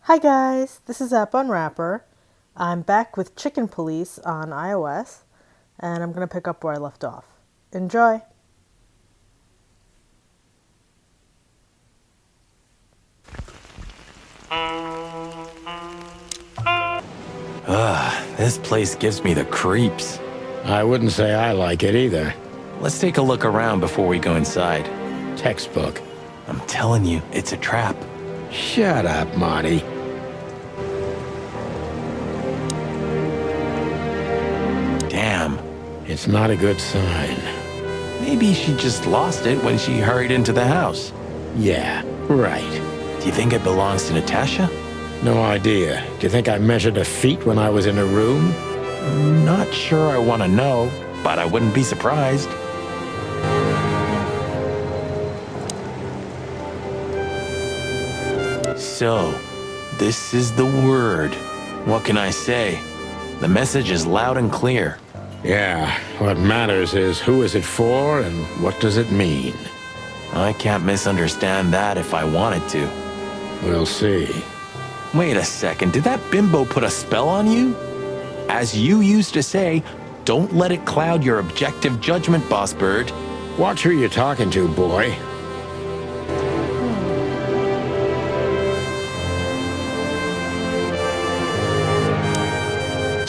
Hi guys, this is App Unwrapper. I'm back with Chicken Police on iOS, and I'm going to pick up where I left off. Enjoy! This place gives me the creeps. I wouldn't say I like it either. Let's take a look around before we go inside. Textbook. I'm telling you, it's a trap. Shut up, Marty. Damn. It's not a good sign. Maybe she just lost it when she hurried into the house. Yeah, right. Do you think it belongs to Natasha? No idea. Do you think I measured her feet when I was in her room? Not sure I want to know, but I wouldn't be surprised. So, this is the word. What can I say? The message is loud and clear. Yeah, what matters is who is it for and what does it mean? I can't misunderstand that if I wanted to. We'll see. Wait a second, did that bimbo put a spell on you? As you used to say, don't let it cloud your objective judgment, Boss Bird. Watch who you're talking to, boy.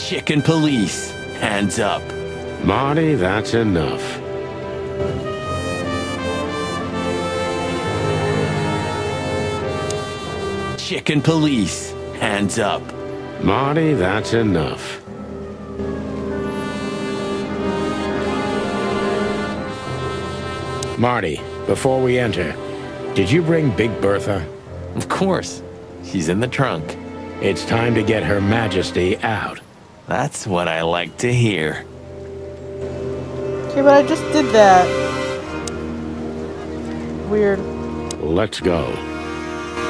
Chicken Police, hands up. Marty, that's enough. Chicken Police, hands up. Marty, that's enough. Marty, before we enter, did you bring Big Bertha? Of course, she's in the trunk. It's time to get Her Majesty out. That's what I like to hear. Okay, but I just did that. Weird. Let's go.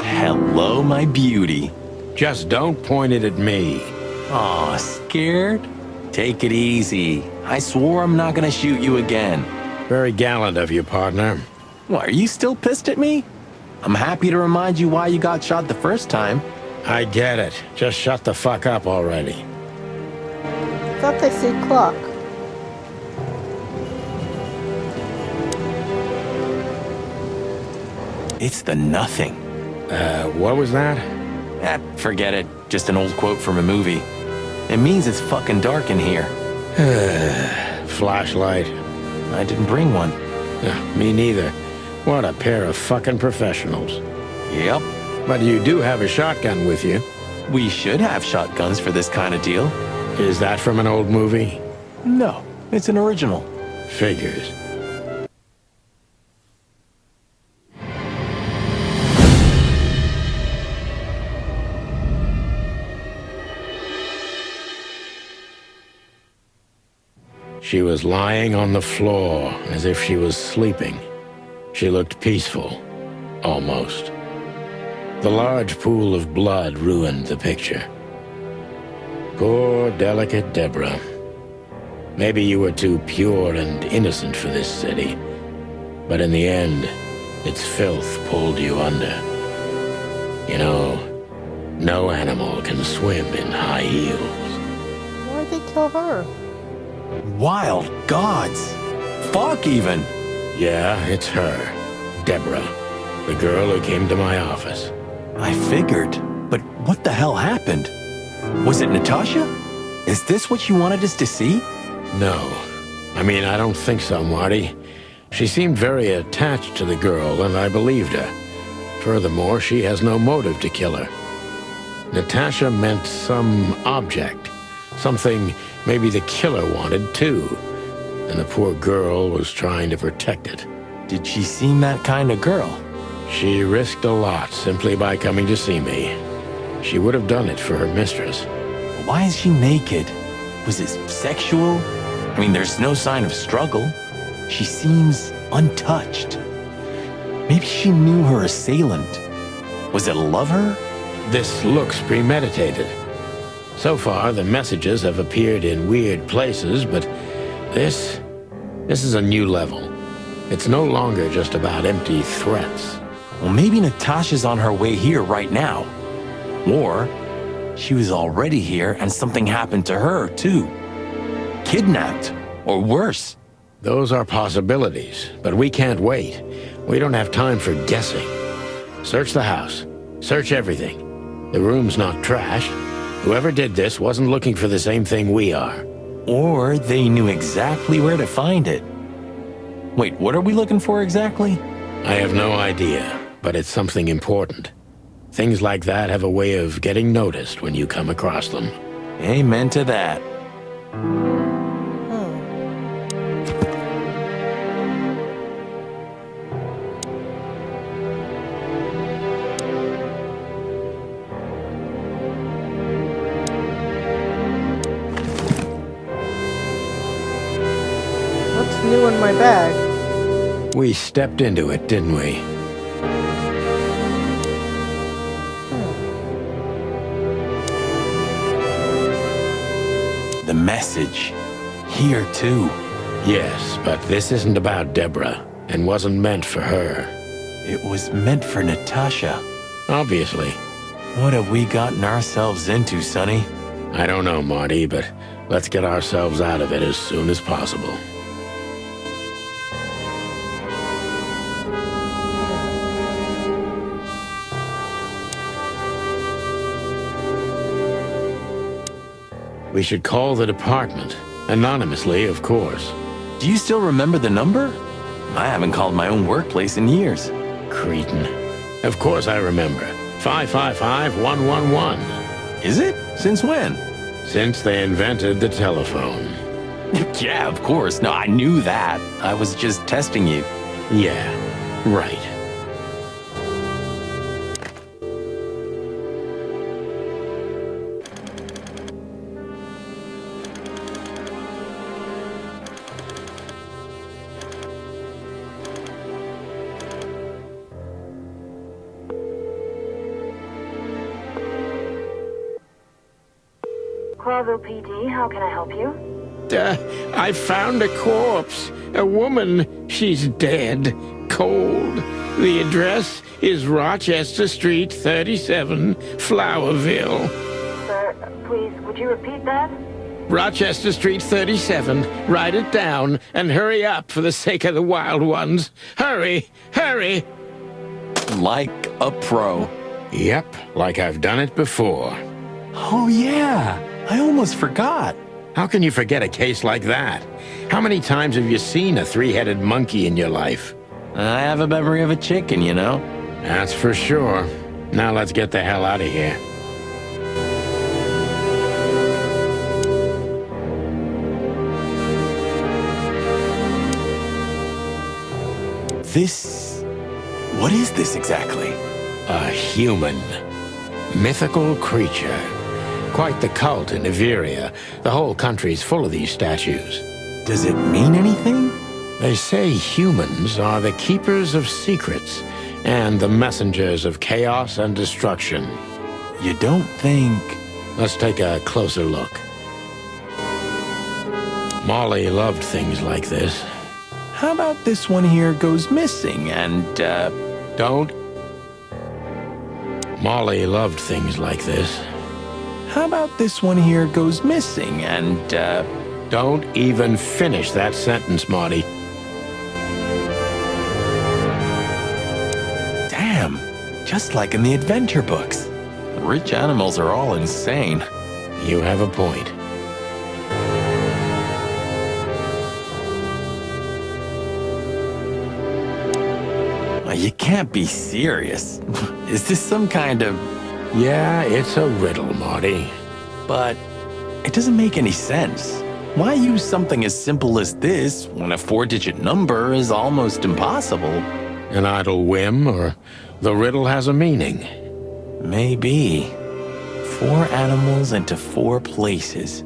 Hello, my beauty. Just don't point it at me. Aw, scared? Take it easy. I swore I'm not gonna shoot you again. Very gallant of you, partner. What, are you still pissed at me? I'm happy to remind you why you got shot the first time. I get it. Just shut the fuck up already. I thought they said clock. It's the nothing. What was that? Forget it. Just an old quote from a movie. It means it's fucking dark in here. Flashlight. I didn't bring one. Me neither. What a pair of fucking professionals. Yep. But you do have a shotgun with you. We should have shotguns for this kind of deal. Is that from an old movie? No, it's an original. Figures. She was lying on the floor as if she was sleeping. She looked peaceful, almost. The large pool of blood ruined the picture. Poor, delicate Deborah. Maybe you were too pure and innocent for this city, but in the end, its filth pulled you under. You know, no animal can swim in high heels. Why'd they kill her? Wild gods. Fuck even. Yeah, it's her. Deborah. The girl who came to my office. I figured, but what the hell happened? Was it Natasha? Is this what you wanted us to see? No. I don't think so, Marty. She seemed very attached to the girl, and I believed her. Furthermore, she has no motive to kill her. Natasha meant some object. Something maybe the killer wanted, too. And the poor girl was trying to protect it. Did she seem that kind of girl? She risked a lot simply by coming to see me. She would have done it for her mistress. Why is she naked? Was it sexual? There's no sign of struggle. She seems untouched. Maybe she knew her assailant. Was it a lover? This looks premeditated. So far, the messages have appeared in weird places, but this is a new level. It's no longer just about empty threats. Well, maybe Natasha's on her way here right now. Or she was already here and something happened to her, too. Kidnapped, or worse. Those are possibilities, but we can't wait. We don't have time for guessing. Search the house. Search everything. The room's not trashed. Whoever did this wasn't looking for the same thing we are. Or they knew exactly where to find it. Wait, what are we looking for exactly? I have no idea, but it's something important. Things like that have a way of getting noticed when you come across them. Amen to that. What's new in my bag? We stepped into it, didn't we? The message. Here, too. Yes, but this isn't about Deborah, and wasn't meant for her. It was meant for Natasha. Obviously. What have we gotten ourselves into, Sonny? I don't know, Marty, but let's get ourselves out of it as soon as possible. We should call the department. Anonymously, of course. Do you still remember the number? I haven't called my own workplace in years. Cretin. Of course I remember. 555-111. Is it? Since when? Since they invented the telephone. Yeah, of course. No, I knew that. I was just testing you. Yeah, right. Clarville PD, how can I help you? I found a corpse. A woman. She's dead. Cold. The address is Rochester Street, 37, Flowerville. Sir, please, would you repeat that? Rochester Street, 37. Write it down and hurry up for the sake of the wild ones. Hurry! Hurry! Like a pro. Yep, like I've done it before. Oh, yeah. I almost forgot. How can you forget a case like that? How many times have you seen a three-headed monkey in your life? I have a memory of a chicken, you know? That's for sure. Now let's get the hell out of here. What is this exactly? A human. Mythical creature. Quite the cult in Iveria. The whole country's full of these statues. Does it mean anything? They say humans are the keepers of secrets and the messengers of chaos and destruction. You don't think... Let's take a closer look. Molly loved things like this. How about this one here goes missing and, Don't. Molly loved things like this. How about this one here goes missing and, Don't even finish that sentence, Marty. Damn, just like in the adventure books. Rich animals are all insane. You have a point. You can't be serious. Is this some kind of... Yeah, it's a riddle, Marty. But it doesn't make any sense. Why use something as simple as this when a 4-digit number is almost impossible? An idle whim, or the riddle has a meaning. Maybe. 4 animals into 4 places.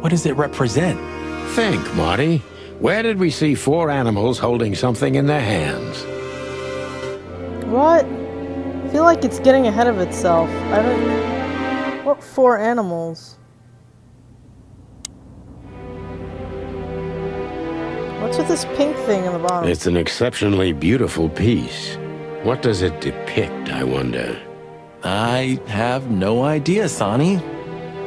What does it represent? Think, Marty. Where did we see 4 animals holding something in their hands? What? I feel like it's getting ahead of itself. I don't... What 4 animals? What's with this pink thing in the bottom? It's an exceptionally beautiful piece. What does it depict, I wonder? I have no idea, Sonny.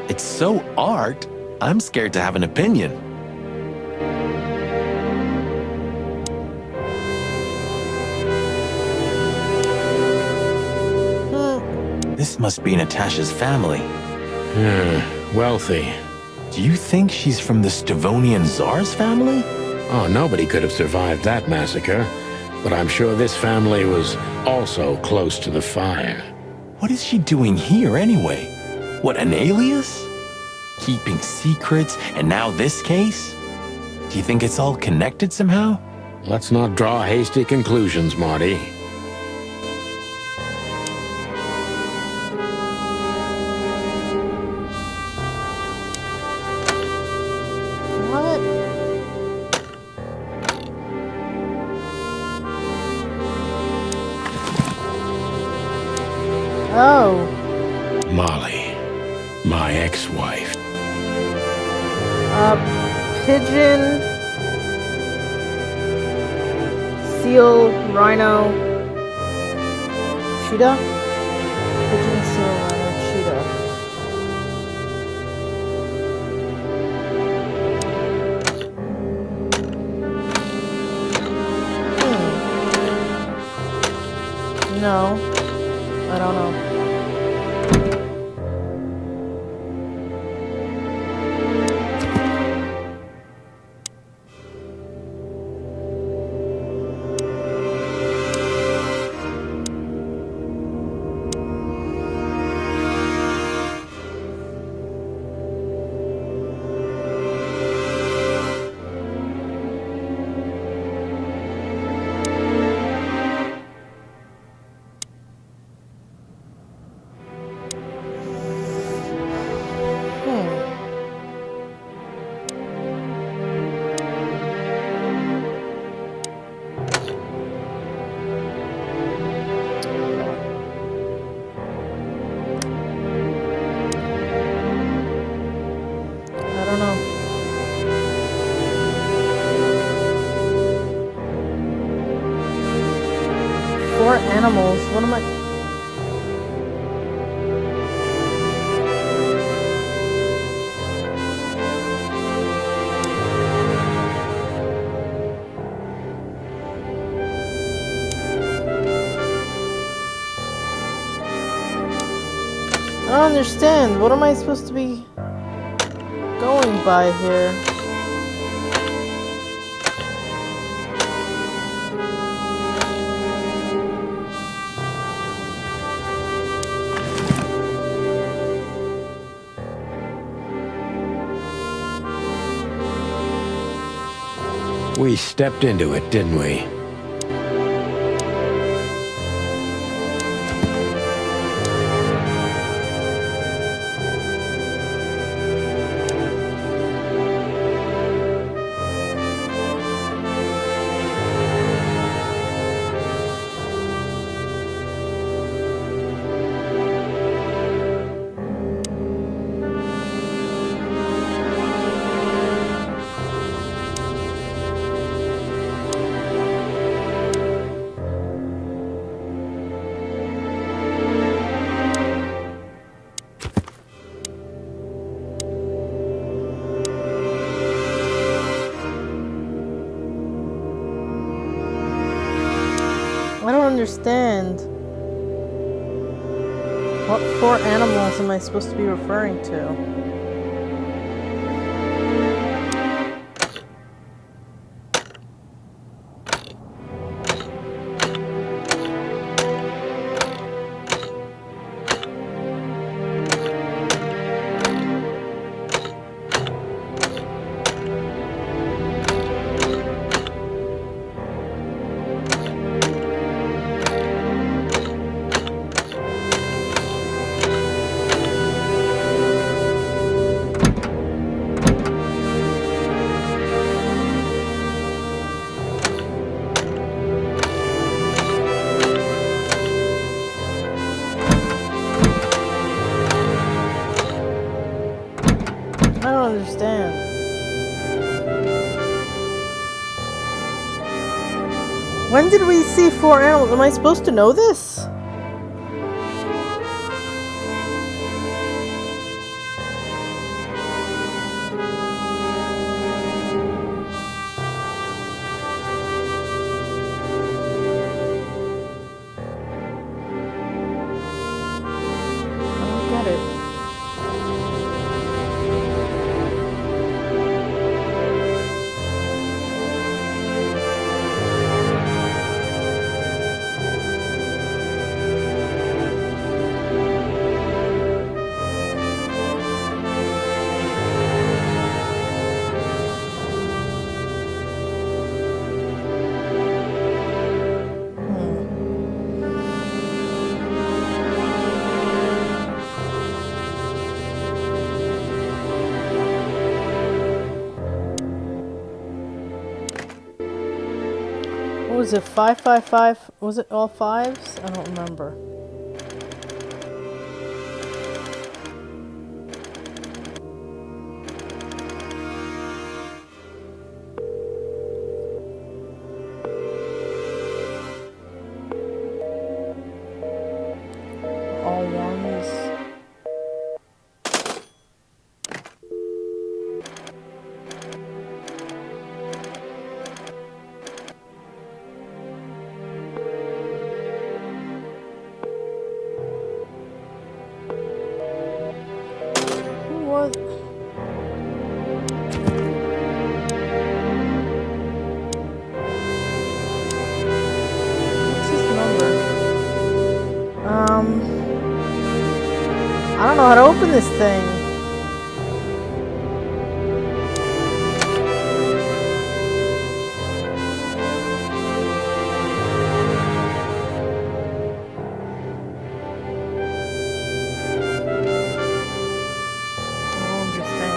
It's so art, I'm scared to have an opinion. This must be Natasha's family. Wealthy. Do you think she's from the Stavonian Tsar's family? Oh, nobody could have survived that massacre. But I'm sure this family was also close to the fire. What is she doing here anyway? What, an alias? Keeping secrets, and now this case? Do you think it's all connected somehow? Let's not draw hasty conclusions, Marty. What? Oh. Molly, my ex-wife. Pigeon, seal, rhino, cheetah? Pigeon, seal, rhino, cheetah. No, I don't know. I don't know. Four animals. What am I? I don't understand. What am I supposed to be going by here? We stepped into it, didn't we? I don't understand. What four animals am I supposed to be referring to? I don't understand. When did we see four animals? Am I supposed to know this? get it. What was it, 555? Was it all fives? I don't remember. All ones. Who was? What's his number? I don't know how to open this thing. I don't understand.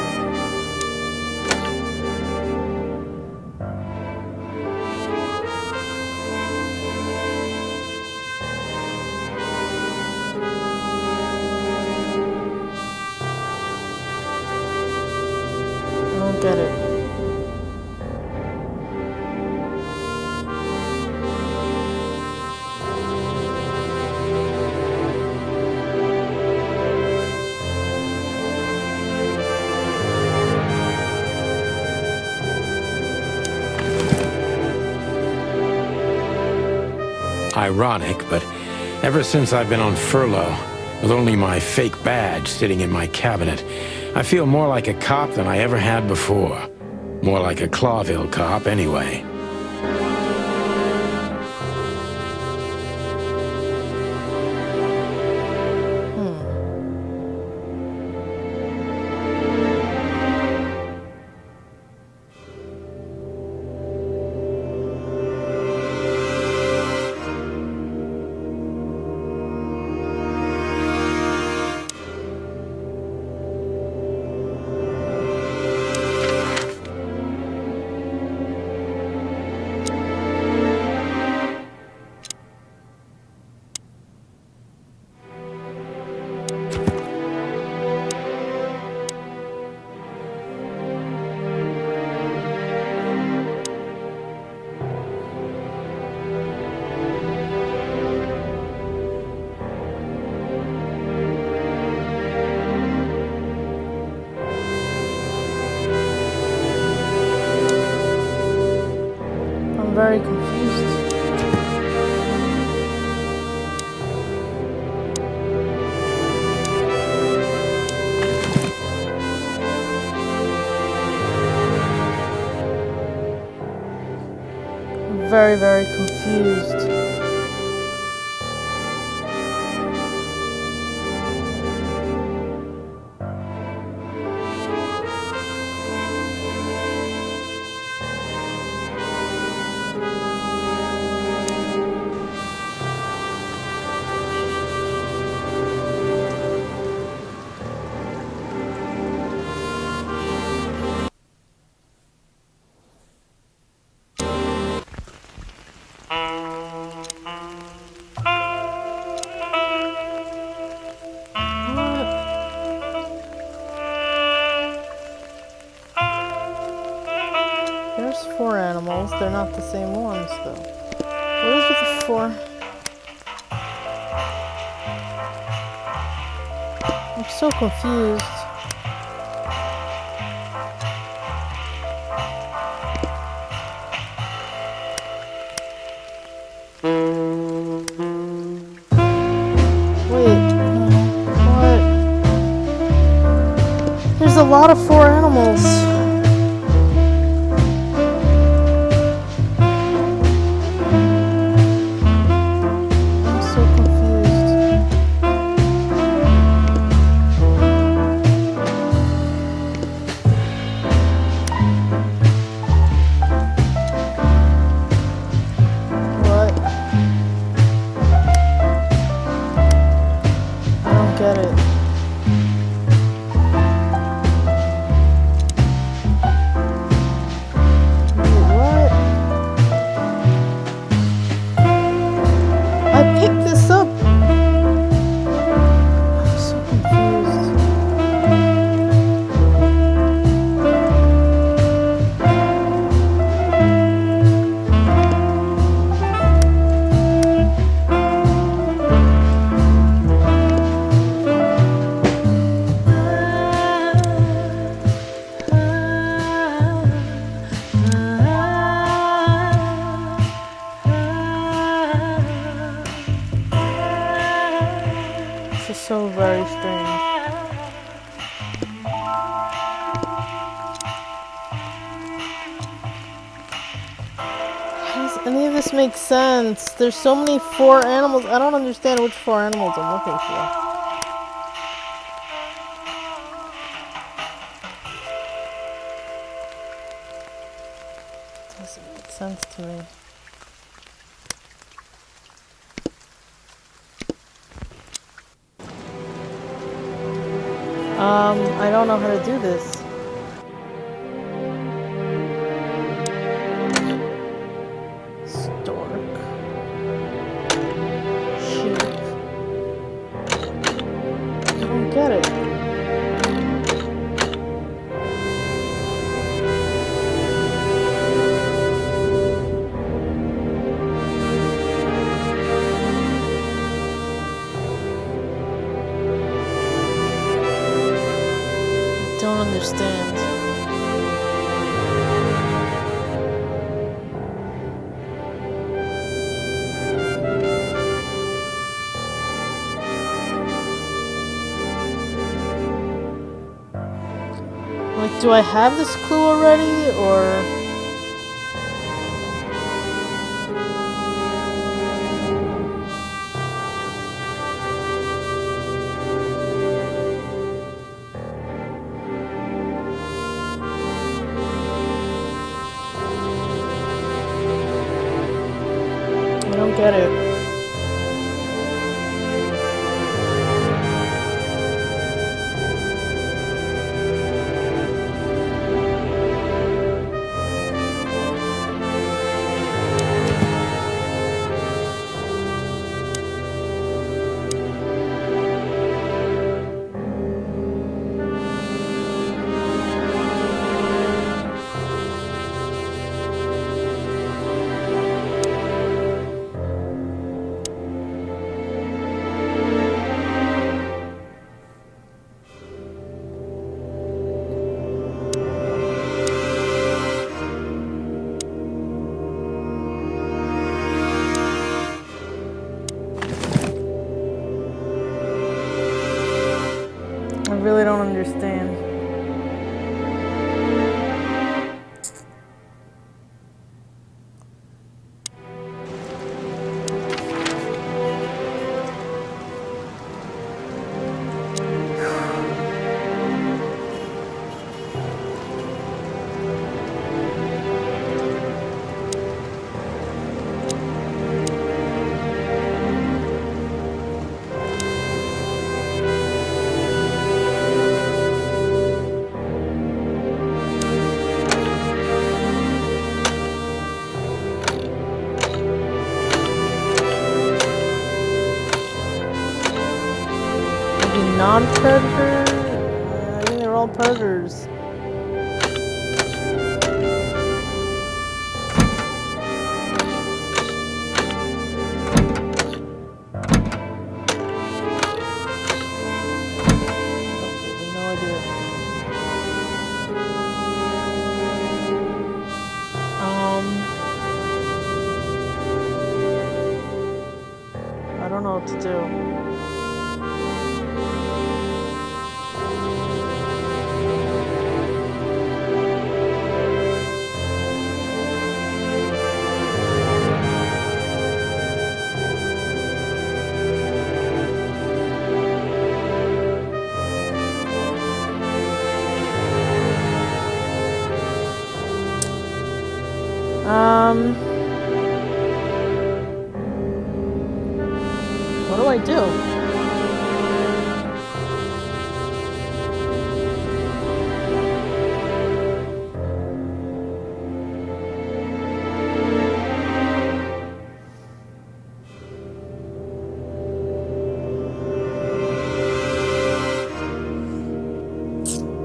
I don't get it. Ironic, but ever since I've been on furlough, with only my fake badge sitting in my cabinet, I feel more like a cop than I ever had before. More like a Clawville cop, anyway. I'm very confused. I'm very, very confused. There's 4 animals. They're not the same ones, though. What is with the 4? I'm so confused. Wait, what? a lot of four animals. I'm so confused. What? I don't get it. Wait, what? I picked this up. I'm so confused. This is so very strange. How does any of this make sense? There's so many four animals. I don't understand which four animals I'm looking for. Doesn't make sense to me. I don't know how to do this. Stork. Sheep. I don't get it. Don't understand. Like, do I have this clue already, or... I don't get it. I really don't understand. Non-predator? I think they're all predators. Okay, no idea. I don't know what to do. What do I do?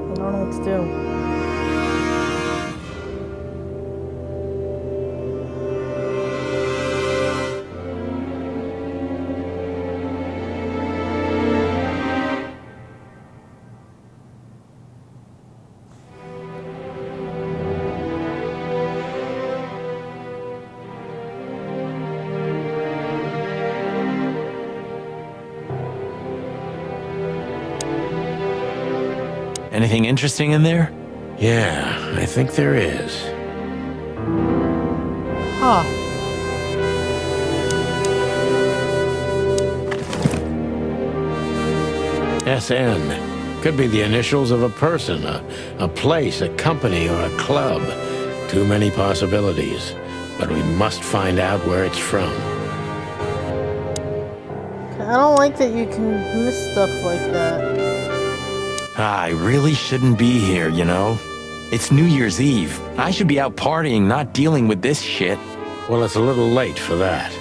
I don't know what to do. Anything interesting in there? Yeah, I think there is. Huh. SN. Could be the initials of a person, a place, a company, or a club. Too many possibilities. But we must find out where it's from. I don't like that you can miss stuff like that. I really shouldn't be here, you know? It's New Year's Eve. I should be out partying, not dealing with this shit. Well, it's a little late for that.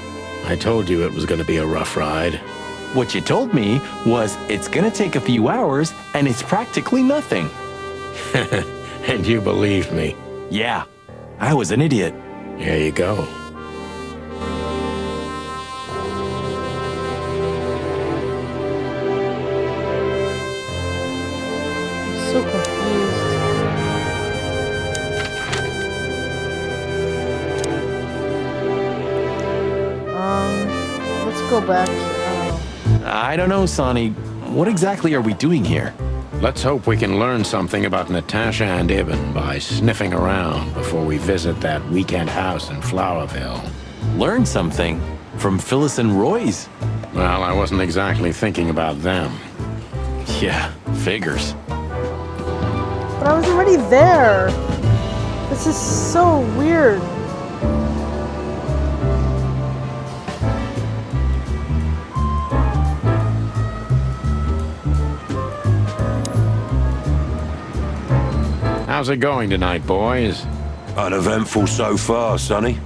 I told you it was going to be a rough ride. What you told me was it's gonna take a few hours and it's practically nothing. And you believed me. Yeah, I was an idiot. There you go. I'm so confused. Let's go back. I don't know, Sonny. What exactly are we doing here? Let's hope we can learn something about Natasha and Ibn by sniffing around before we visit that weekend house in Flowerville. Learn something? From Phyllis and Roy's? Well, I wasn't exactly thinking about them. Yeah, figures. But I was already there. This is so weird. How's it going tonight, boys? Uneventful so far, Sonny.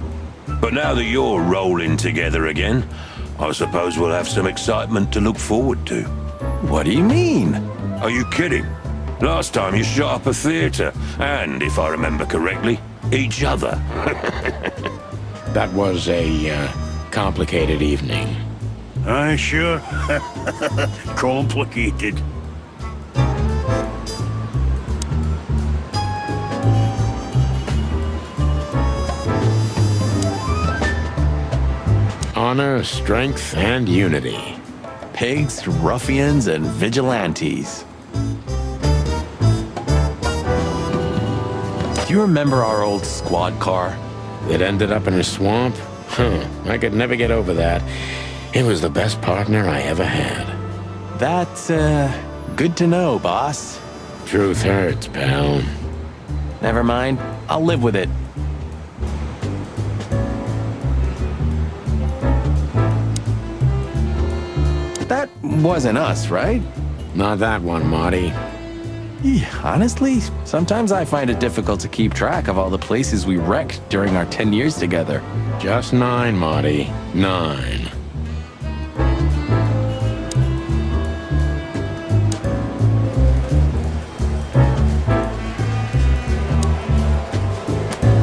But now that you're rolling together again, I suppose we'll have some excitement to look forward to. What do you mean? Are you kidding? Last time you shot up a theater, and, if I remember correctly, each other. That was a complicated evening. Aye, sure. Complicated. Honor, strength, and unity. Pigs, ruffians, and vigilantes. Do you remember our old squad car? It ended up in a swamp? I could never get over that. It was the best partner I ever had. That's, good to know, boss. Truth hurts, pal. Never mind. I'll live with it. That wasn't us, right? Not that one, Marty. Honestly, sometimes I find it difficult to keep track of all the places we wrecked during our 10 years together. Just 9, Marty. 9.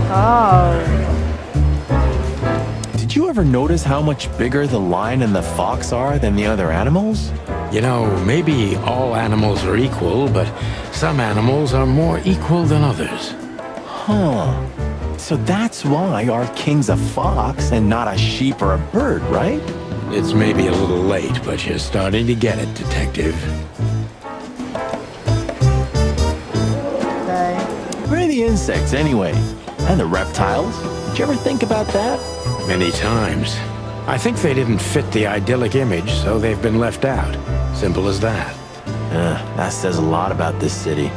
Oh. Did you ever notice how much bigger the lion and the fox are than the other animals? You know, maybe all animals are equal, but some animals are more equal than others. Huh. So that's why our king's a fox and not a sheep or a bird, right? It's maybe a little late, but you're starting to get it, Detective. Okay. Where are the insects, anyway? And the reptiles? Did you ever think about that? Many times. I think they didn't fit the idyllic image, so they've been left out. Simple as that. That says a lot about this city.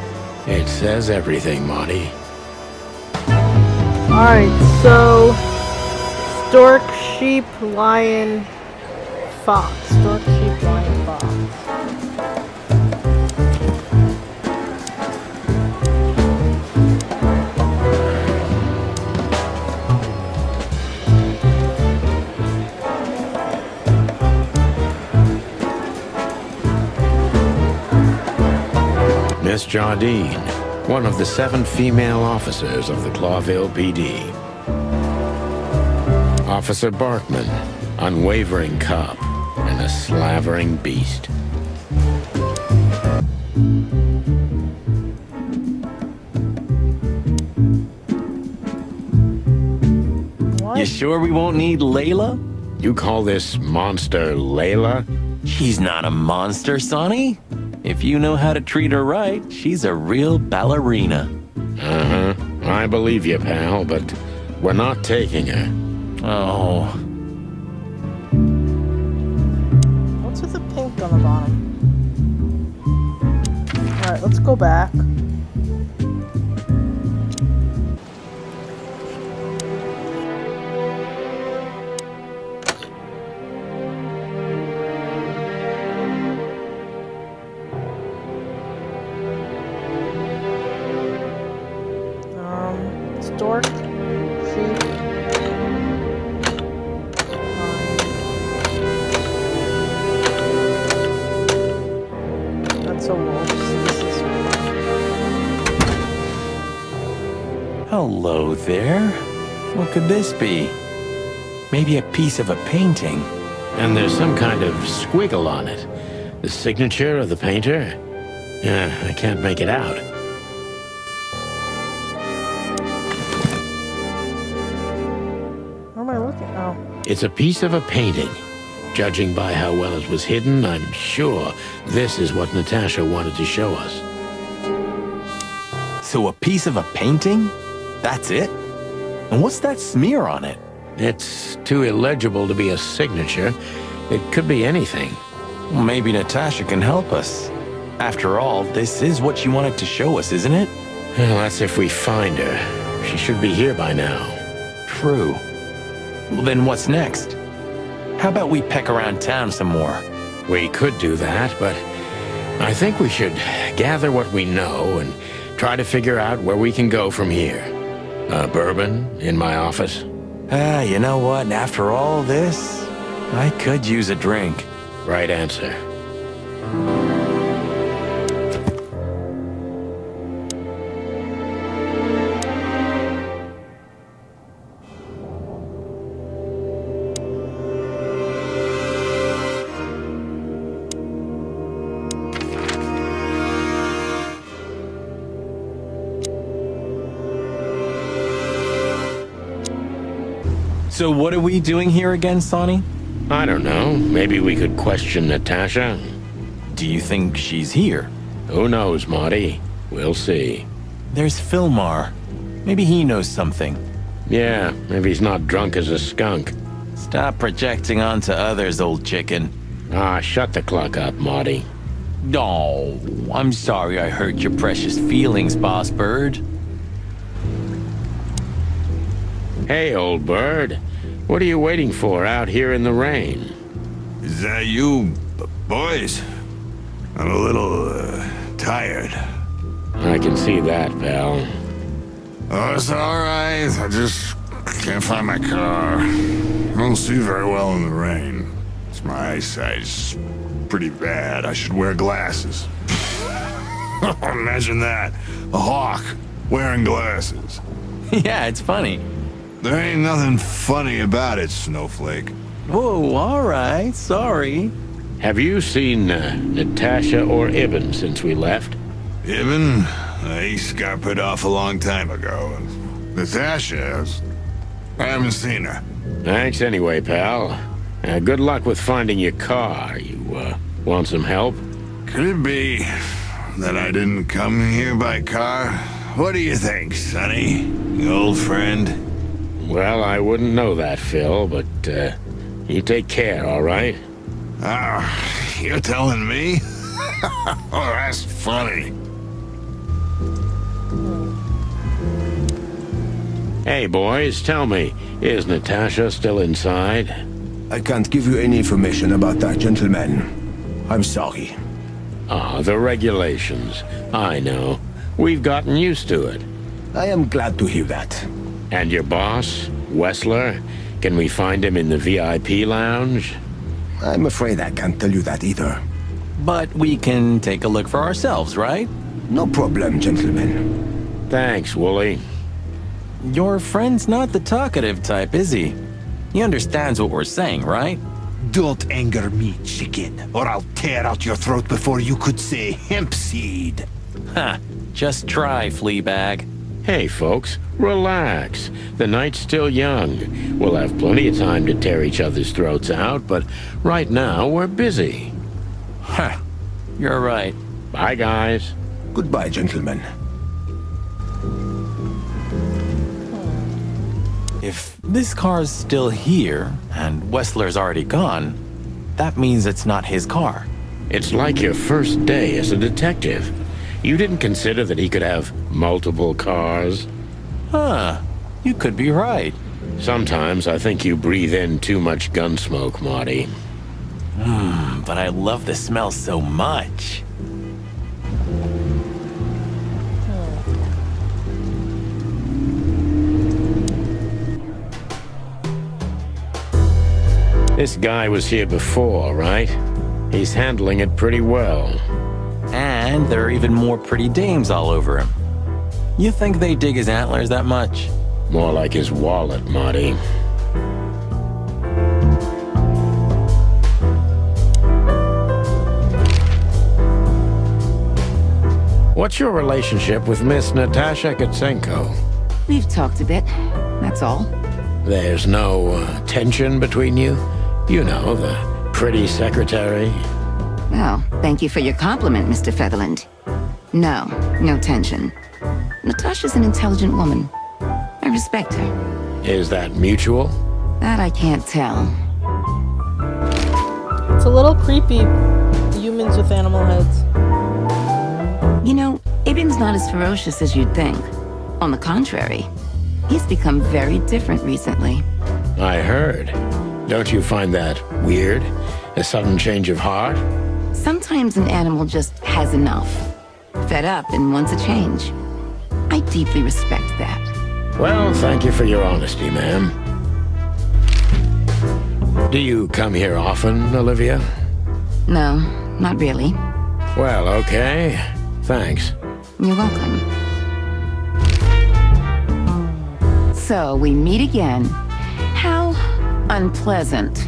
It says everything, Marty. Alright, so stork, sheep, lion, fox. Stork, sheep, lion, fox. Miss Jardine, one of the 7 female officers of the Clawville PD. Officer Barkman, unwavering cop and a slavering beast. What? You sure we won't need Layla? You call this monster Layla? She's not a monster, Sonny. If you know how to treat her right, she's a real ballerina. Uh-huh. I believe you, pal, but we're not taking her. Oh. What's with the pink on the bottom? Alright, let's go back. Stork, sheep, that's a wolf. This is fun. Hello there. What could this be? Maybe a piece of a painting. And there's some kind of squiggle on it. The signature of the painter? Yeah, I can't make it out. Where am I looking? Oh. It's a piece of a painting. Judging by how well it was hidden, I'm sure this is what Natasha wanted to show us. So a piece of a painting? That's it? And what's that smear on it? It's too illegible to be a signature. It could be anything. Well, maybe Natasha can help us. After all, this is what she wanted to show us, isn't it? Well, that's if we find her. She should be here by now. True. Well, then what's next? How about we peck around town some more? We could do that, but I think we should gather what we know and try to figure out where we can go from here. Bourbon in my office? You know what? After all this, I could use a drink. Right answer. So what are we doing here again, Sonny? I don't know. Maybe we could question Natasha. Do you think she's here? Who knows, Marty? We'll see. There's Philmar. Maybe he knows something. Yeah, maybe he's not drunk as a skunk. Stop projecting onto others, old chicken. Ah, shut the clock up, Marty. Oh, I'm sorry I hurt your precious feelings, Boss Bird. Hey, old bird. What are you waiting for out here in the rain? Is that you, boys? I'm a little, tired. I can see that, pal. Oh, it's all right. I just can't find my car. I don't see very well in the rain. My eyesight's pretty bad. I should wear glasses. Imagine that. A hawk wearing glasses. Yeah, it's funny. There ain't nothing funny about it, Snowflake. Whoa, all right, sorry. Have you seen Natasha or Ibn since we left? Ibn? He scuppered off a long time ago. Natasha, I haven't seen her. Thanks anyway, pal. Good luck with finding your car. You, want some help? Could it be that I didn't come here by car? What do you think, Sonny? You old friend? Well, I wouldn't know that, Phil, but, you take care, all right? You're telling me? Oh, that's funny. Hey, boys, tell me, is Natasha still inside? I can't give you any information about that, gentlemen. I'm sorry. Ah, the regulations. I know. We've gotten used to it. I am glad to hear that. And your boss, Wessler? Can we find him in the VIP lounge? I'm afraid I can't tell you that either. But we can take a look for ourselves, right? No problem, gentlemen. Thanks, Wooly. Your friend's not the talkative type, is he? He understands what we're saying, right? Don't anger me, chicken, or I'll tear out your throat before you could say hemp seed. Ha! Just try, Fleabag. Hey, folks, relax. The night's still young. We'll have plenty of time to tear each other's throats out, but right now we're busy. Ha! You're right. Bye, guys. Goodbye, gentlemen. If this car's still here, and Wessler's already gone, that means it's not his car. It's like your first day as a detective. You didn't consider that he could have multiple cars? Huh. You could be right. Sometimes I think you breathe in too much gun smoke, Marty. But I love the smell so much. This guy was here before, right? He's handling it pretty well. And there are even more pretty dames all over him. You think they dig his antlers that much? More like his wallet, Marty. What's your relationship with Miss Natasha Gutsenko? We've talked a bit, that's all. There's no tension between you? You know, the pretty secretary. Oh, thank you for your compliment, Mr. Featherland. No, no tension. Natasha's an intelligent woman. I respect her. Is that mutual? That I can't tell. It's a little creepy, humans with animal heads. You know, Ibn's not as ferocious as you'd think. On the contrary, he's become very different recently. I heard. Don't you find that weird? A sudden change of heart? Sometimes an animal just has enough. Fed up and wants a change. I deeply respect that. Well, thank you for your honesty, ma'am. Do you come here often, Olivia? No, not really. Well, okay. Thanks. You're welcome. So, we meet again. How unpleasant.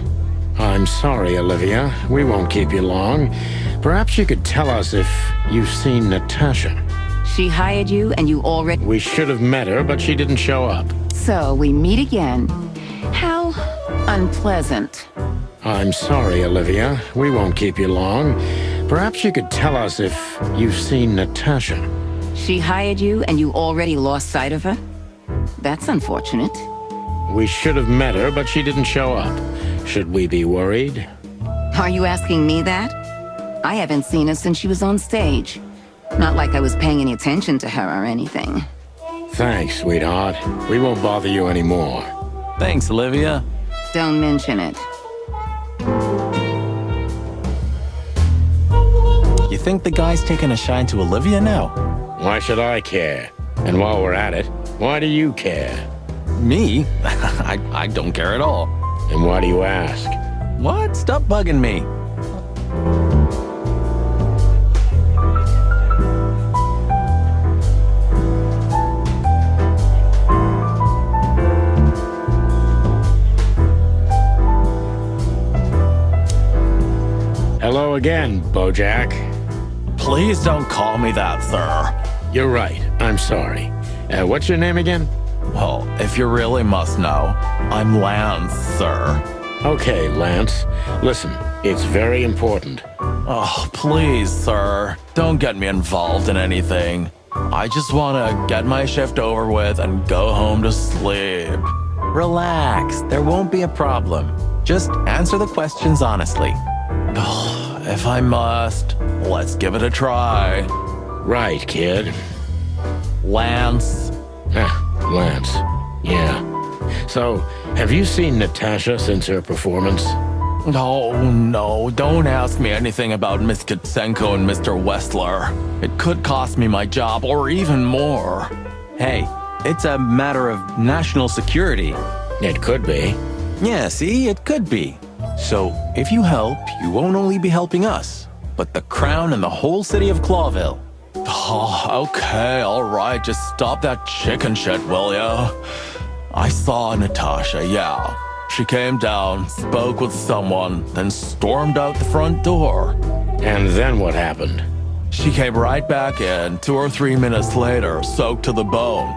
I'm sorry, Olivia. We won't keep you long. Perhaps you could tell us if you've seen Natasha. She hired you and you already... We should have met her, but she didn't show up. So, we meet again. How unpleasant. I'm sorry, Olivia. We won't keep you long. Perhaps you could tell us if you've seen Natasha. She hired you and you already lost sight of her? That's unfortunate. We should have met her, but she didn't show up. Should we be worried? Are you asking me that? I haven't seen her since she was on stage. Not like I was paying any attention to her or anything. Thanks, sweetheart. We won't bother you anymore. Thanks, Olivia. Don't mention it. You think the guy's taking a shine to Olivia now? Why should I care? And while we're at it, why do you care? Me? I don't care at all. And why do you ask? What? Stop bugging me. Hello again, Bojack. Please don't call me that, sir. You're right. I'm sorry. What's your name again? Well, if you really must know, I'm Lance, sir. Okay, Lance. Listen, it's very important. Oh, please, sir. Don't get me involved in anything. I just want to get my shift over with and go home to sleep. Relax. There won't be a problem. Just answer the questions honestly. If I must, let's give it a try. Right, kid. Lance. Lance. Yeah. So, have you seen Natasha since her performance? Oh, no, don't ask me anything about Miss Kitsenko and Mr. Westler. It could cost me my job or even more. Hey, it's a matter of national security. It could be. Yeah, see, it could be. So, if you help, you won't only be helping us, but the crown and the whole city of Clawville. Oh, okay, all right, just stop that chicken shit, will ya? I saw Natasha, yeah. She came down, spoke with someone, then stormed out the front door. And then what happened? She came right back in 2 or 3 minutes later, soaked to the bone.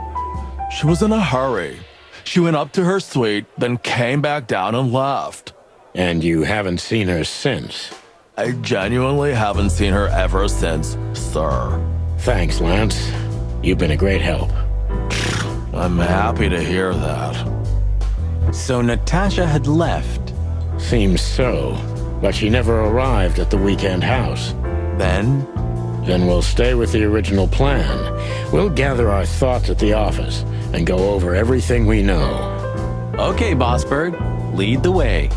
She was in a hurry. She went up to her suite, then came back down and left. And you haven't seen her since? I genuinely haven't seen her ever since, sir. Thanks, Lance. You've been a great help. I'm happy to hear that. So Natasha had left. Seems so, but she never arrived at the weekend house. Then? Then we'll stay with the original plan. We'll gather our thoughts at the office and go over everything we know. Okay, Boss Bird, lead the way.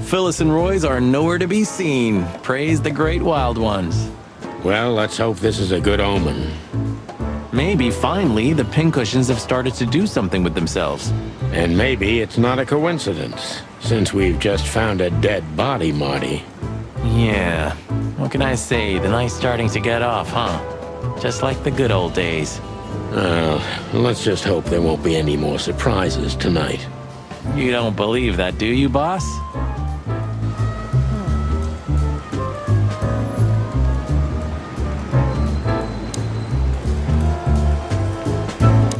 Phyllis and Roy's are nowhere to be seen. Praise the great wild ones. Well, let's hope this is a good omen. Maybe finally the pincushions have started to do something with themselves. And maybe it's not a coincidence, since we've just found a dead body, Marty. Yeah, what can I say? The night's starting to get off, huh? Just like the good old days. Let's just hope there won't be any more surprises tonight. You don't believe that, do you, boss?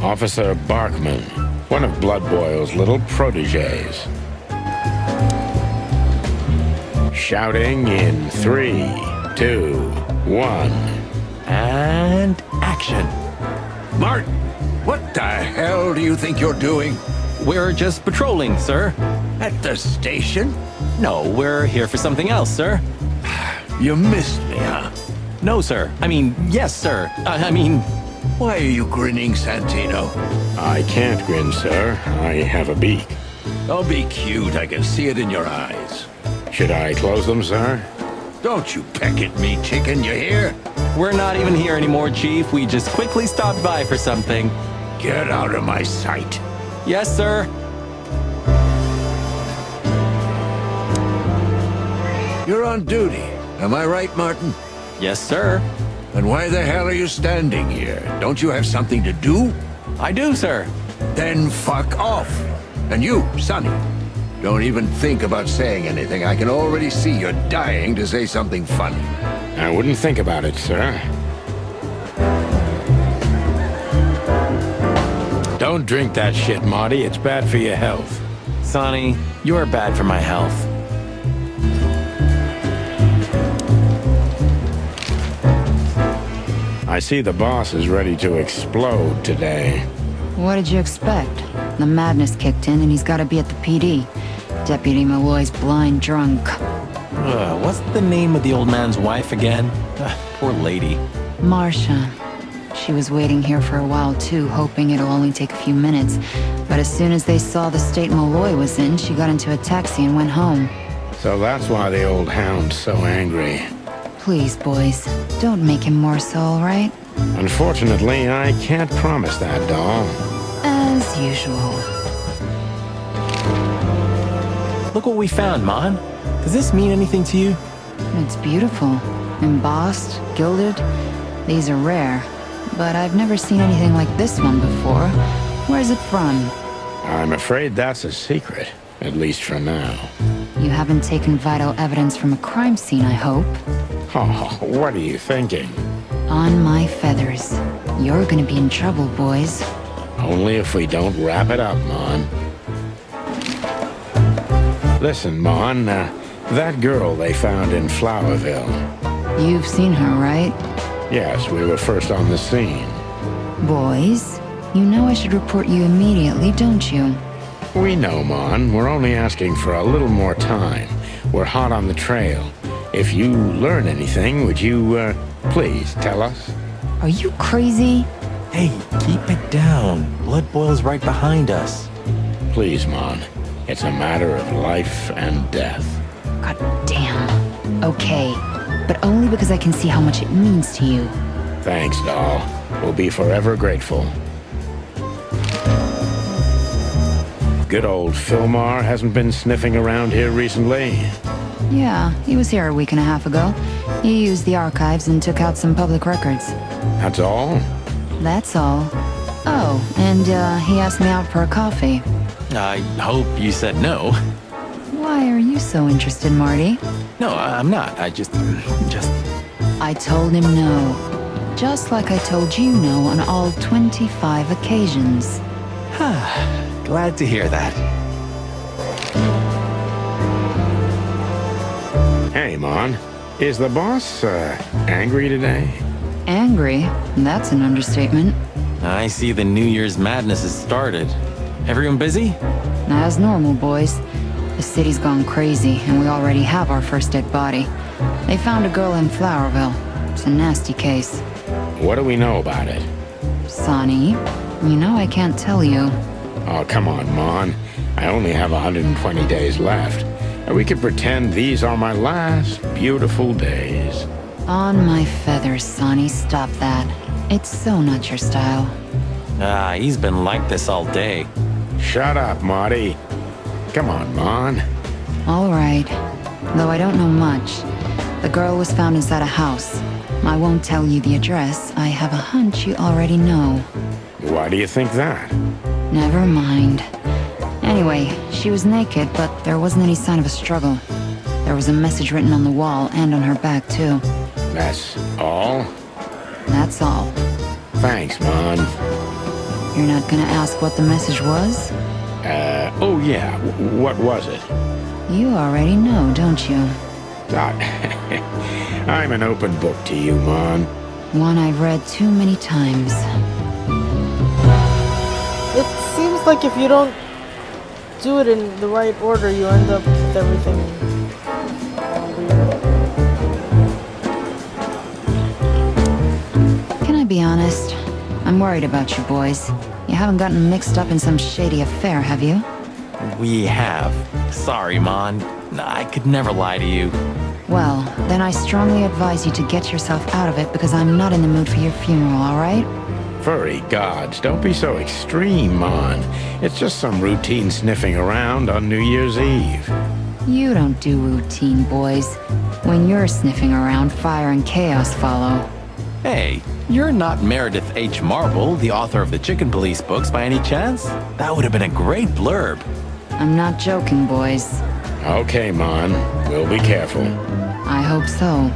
Officer Barkman, one of Blood Boil's little protégés. Shouting in 3, 2, 1. And action. Martin, what the hell do you think you're doing? We're just patrolling, sir. At the station? No, we're here for something else, sir. You missed me, huh? No, sir. I mean, yes, sir. I mean... Why are you grinning, Santino? I can't grin, sir. I have a beak. Don't be cute. I can see it in your eyes. Should I close them, sir? Don't you peck at me, chicken, you hear? We're not even here anymore, Chief. We just quickly stopped by for something. Get out of my sight. Yes, sir. You're on duty. Am I right, Martin? Yes, sir. Then why the hell are you standing here? Don't you have something to do? I do, sir. Then fuck off. And you, Sonny, don't even think about saying anything. I can already see you're dying to say something funny. I wouldn't think about it, sir. Don't drink that shit, Marty. It's bad for your health. Sonny, you're bad for my health. I see the boss is ready to explode today. What did you expect? The madness kicked in and he's got to be at the PD. Deputy Malloy's blind drunk. What's the name of the old man's wife again? Poor lady. Marcia. She was waiting here for a while too, hoping it'll only take a few minutes. But as soon as they saw the state Malloy was in, she got into a taxi and went home. So that's why the old hound's so angry. Please, boys, don't make him more so, all right? Unfortunately, I can't promise that, doll. As usual. Look what we found, Mon. Does this mean anything to you? It's beautiful. Embossed, gilded. These are rare. But I've never seen anything like this one before. Where's it from? I'm afraid that's a secret, at least for now. You haven't taken vital evidence from a crime scene, I hope. Oh, what are you thinking? On my feathers. You're gonna be in trouble, boys. Only if we don't wrap it up, Mon. Listen, Mon, that girl they found in Flowerville. You've seen her, right? Yes, we were first on the scene. Boys, you know I should report you immediately, don't you? We know, Mon. We're only asking for a little more time. We're hot on the trail. If you learn anything, would you, please tell us? Are you crazy? Hey, keep it down. Blood boils right behind us. Please, Mon. It's a matter of life and death. God damn. Okay, but only because I can see how much it means to you. Thanks, doll. We'll be forever grateful. Good old Philmar hasn't been sniffing around here recently. Yeah, he was here a week and a half ago. He used the archives and took out some public records. That's all? That's all. Oh, and he asked me out for a coffee. I hope you said no. Why are you so interested, Marty? No, I'm not. I just... I told him no. Just like I told you no on all 25 occasions. Glad to hear that. Hey, Mon. Is the boss, angry today? Angry? That's an understatement. I see the New Year's madness has started. Everyone busy? As normal, boys. The city's gone crazy, and we already have our first dead body. They found a girl in Flowerville. It's a nasty case. What do we know about it? Sonny, you know I can't tell you. Oh, come on, Mon. I only have 120 days left. We could pretend these are my last beautiful days. On my feathers, Sonny, stop that. It's so not your style. He's been like this all day. Shut up, Marty. Come on, Mon. All right. Though I don't know much. The girl was found inside a house. I won't tell you the address. I have a hunch you already know. Why do you think that? Never mind. Anyway, she was naked, but there wasn't any sign of a struggle. There was a message written on the wall and on her back, too. That's all? That's all. Thanks, Mon. You're not gonna ask what the message was? Oh yeah, what was it? You already know, don't you? I'm an open book to you, Mon. One I've read too many times. It seems like if you don't do it in the right order, you end up with everything weird. Can I be honest? I'm worried about you boys. You haven't gotten mixed up in some shady affair, have you? We have. Sorry, Mon. I could never lie to you. Well, then I strongly advise you to get yourself out of it because I'm not in the mood for your funeral, all right? Furry gods, don't be so extreme, Mon. It's just some routine sniffing around on New Year's Eve. You don't do routine, boys. When you're sniffing around, fire and chaos follow. Hey, you're not Meredith H. Marble, the author of the Chicken Police books, by any chance? That would have been a great blurb. I'm not joking, boys. Okay, Mon. We'll be careful. I hope so.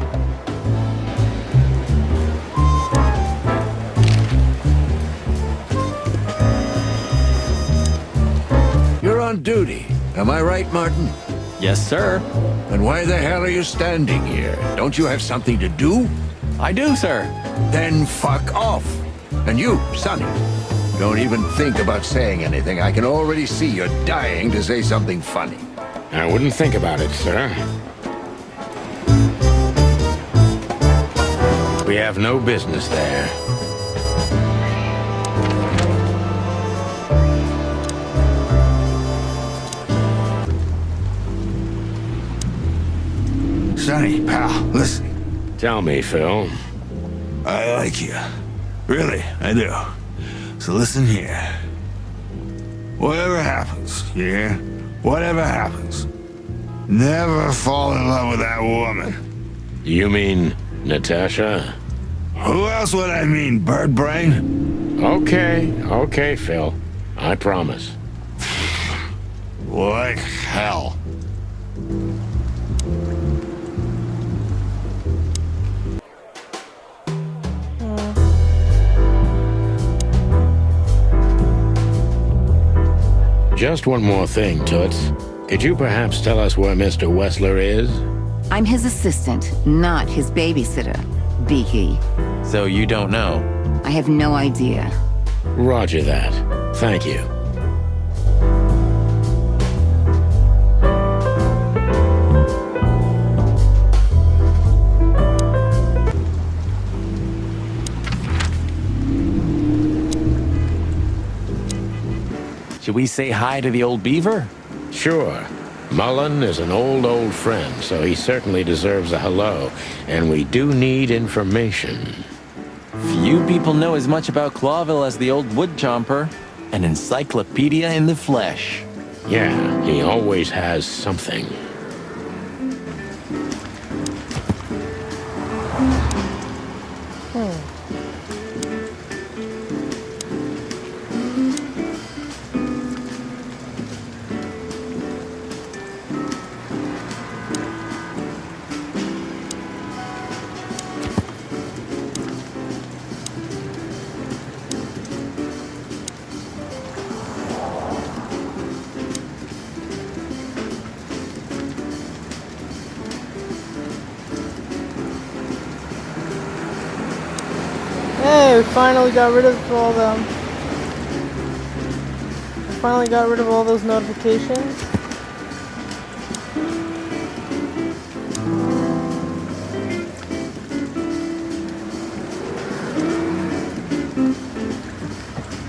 You're on duty. Am I right, Martin? Yes, sir. And why the hell are you standing here? Don't you have something to do? I do, sir. Then fuck off. And you, Sonny, don't even think about saying anything. I can already see you're dying to say something funny. I wouldn't think about it, sir. We have no business there. Sonny, pal, listen. Tell me, Phil. I like you. Really, I do. So listen here. Whatever happens, you hear? Whatever happens, never fall in love with that woman. You mean Natasha? Who else would I mean, bird brain? Okay, Phil. I promise. Like hell. Just one more thing, Toots. Could you perhaps tell us where Mr. Wessler is? I'm his assistant, not his babysitter. Beaky. So you don't know? I have no idea. Roger that. Thank you. Should we say hi to the old beaver? Sure. Mullen is an old friend, so he certainly deserves a hello, and we do need information. Few people know as much about Clawville as the old wood chomper. An encyclopedia in the flesh. Yeah, he always has something. Hey, we finally got rid of all them. We finally got rid of all those notifications.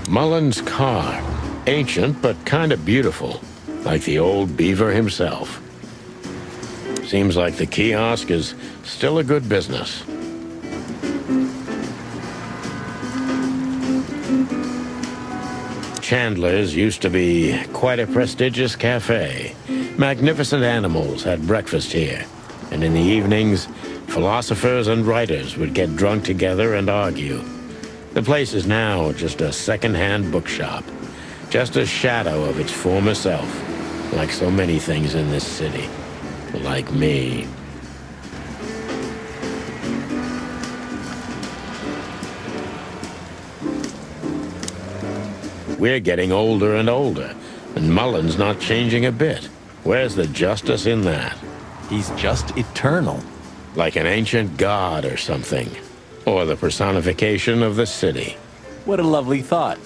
Mullen's car. Ancient, but kind of beautiful. Like the old beaver himself. Seems like the kiosk is still a good business. Chandler's used to be quite a prestigious cafe. Magnificent animals had breakfast here. And in the evenings, philosophers and writers would get drunk together and argue. The place is now just a second-hand bookshop. Just a shadow of its former self. Like so many things in this city. Like me. We're getting older and older, and Mullen's not changing a bit. Where's the justice in that? He's just eternal. Like an ancient god or something. Or the personification of the city. What a lovely thought.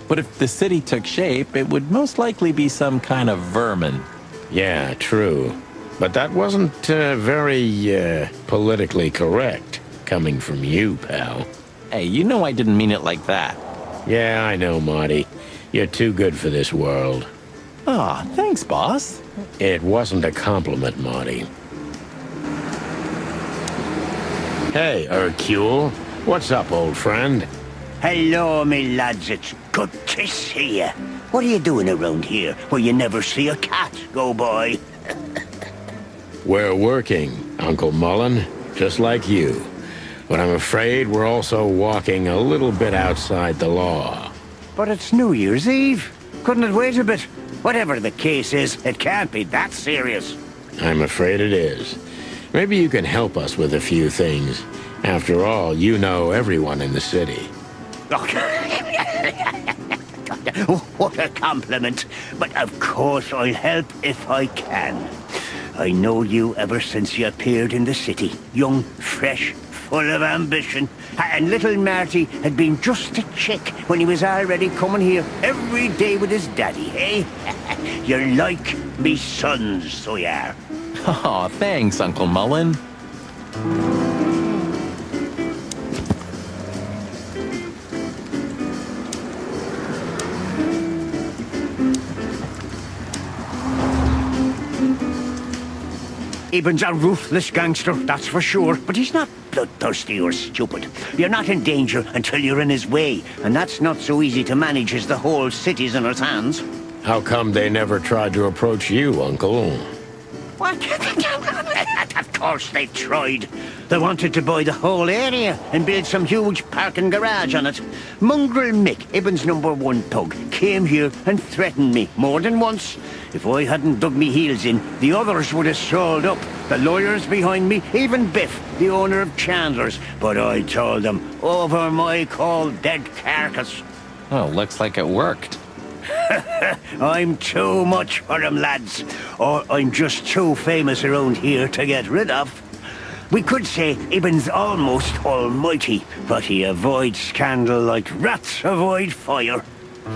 But if the city took shape, it would most likely be some kind of vermin. Yeah, true. But that wasn't very politically correct, coming from you, pal. Hey, you know I didn't mean it like that. Yeah, I know, Marty. You're too good for this world. Aw, thanks, boss. It wasn't a compliment, Marty. Hey, Hercule. What's up, old friend? Hello, me lads. It's good to see you. What are you doing around here where you never see a cat go by? We're working, Uncle Mullen, just like you. But I'm afraid we're also walking a little bit outside the law. But it's New Year's Eve. Couldn't it wait a bit? Whatever the case is, it can't be that serious. I'm afraid it is. Maybe you can help us with a few things. After all, you know everyone in the city. What a compliment. But of course I'll help if I can. I know you ever since you appeared in the city. Young, fresh, full of ambition. And little Marty had been just a chick when he was already coming here every day with his daddy, eh? You're like me sons, so you are. Aw, thanks, Uncle Mullen. Eben's a ruthless gangster, that's for sure, but he's not bloodthirsty or stupid. You're not in danger until you're in his way, and that's not so easy to manage as the whole city's in his hands. How come they never tried to approach you, Uncle? What? Of course they tried. They wanted to buy the whole area and build some huge parking garage on it. Mongrel Mick, Ibben's #1 thug, came here and threatened me more than once. If I hadn't dug me heels in, the others would have sold up. The lawyers behind me, even Biff, the owner of Chandler's. But I told them, over my cold dead carcass. Oh, looks like it worked. I'm too much for him, lads. Or I'm just too famous around here to get rid of. We could say Ibn's almost almighty, but he avoids scandal like rats avoid fire.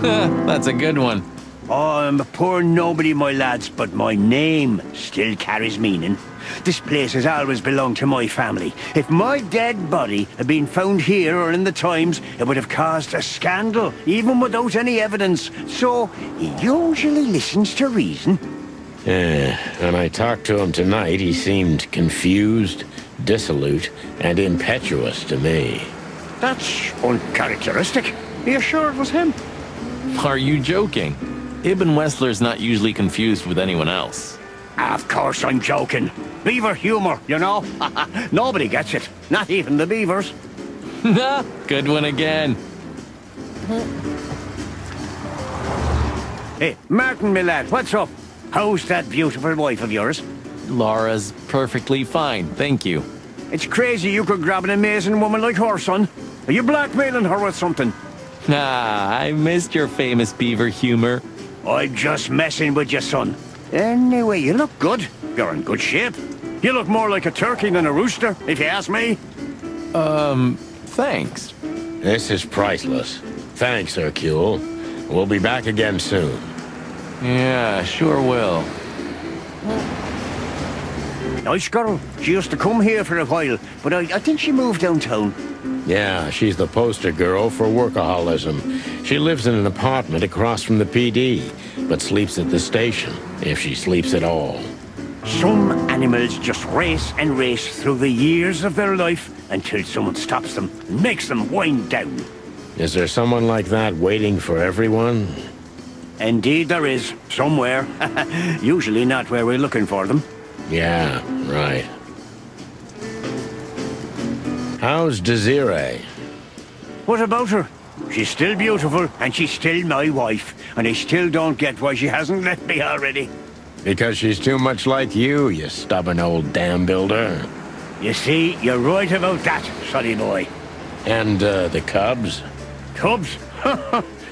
That's a good one. I'm a poor nobody, my lads, but my name still carries meaning. This place has always belonged to my family. If my dead body had been found here or in the Times, it would have caused a scandal, even without any evidence. So, he usually listens to reason. When I talked to him tonight, he seemed confused, dissolute, and impetuous to me. That's uncharacteristic. Are you sure it was him? Are you joking? Ibn Wessler's not usually confused with anyone else. Of course I'm joking. Beaver humor, you know? Nobody gets it. Not even the beavers. Good one again. Hey, Martin, my lad, what's up? How's that beautiful wife of yours? Laura's perfectly fine, thank you. It's crazy you could grab an amazing woman like her, son. Are you blackmailing her with something? I missed your famous beaver humor. I'm just messing with you, son. Anyway, you look good. You're in good shape. You look more like a turkey than a rooster, if you ask me. Thanks. This is priceless. Thanks, Hercule. We'll be back again soon. Yeah, sure will. Nice girl. She used to come here for a while, but I think she moved downtown. Yeah, she's the poster girl for workaholism. She lives in an apartment across from the PD, but sleeps at the station, if she sleeps at all. Some animals just race and race through the years of their life until someone stops them and makes them wind down. Is there someone like that waiting for everyone? Indeed there is, somewhere. Usually not where we're looking for them. Yeah, right. How's Desiree? What about her? She's still beautiful, and she's still my wife, and I still don't get why she hasn't left me already. Because she's too much like you stubborn old dam builder. You see, you're right about that, sonny boy. And, the cubs? Cubs?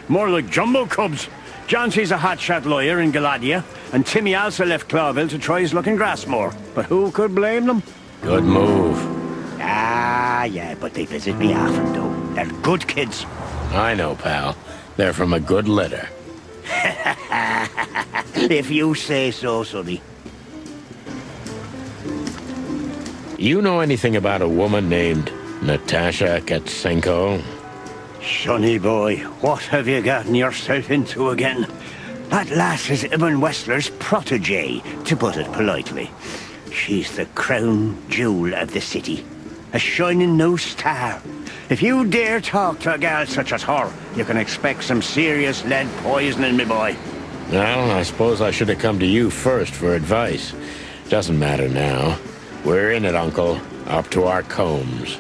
More like jumbo cubs. Johnson's a hotshot lawyer in Galadia, and Timmy also left Clawville to try his luck in Grassmore. But who could blame them? Good move. Yeah, but they visit me often, though. They're good kids. I know, pal. They're from a good litter. If you say so, sonny. You know anything about a woman named Natasha Katsenko? Sonny boy, what have you gotten yourself into again? That lass is Ibn Wessler's protege, to put it politely. She's the crown jewel of the city. A shining new star. If you dare talk to a gal such as her, you can expect some serious lead poisoning, me boy. Well, I suppose I should have come to you first for advice. Doesn't matter now. We're in it, Uncle. Up to our combs.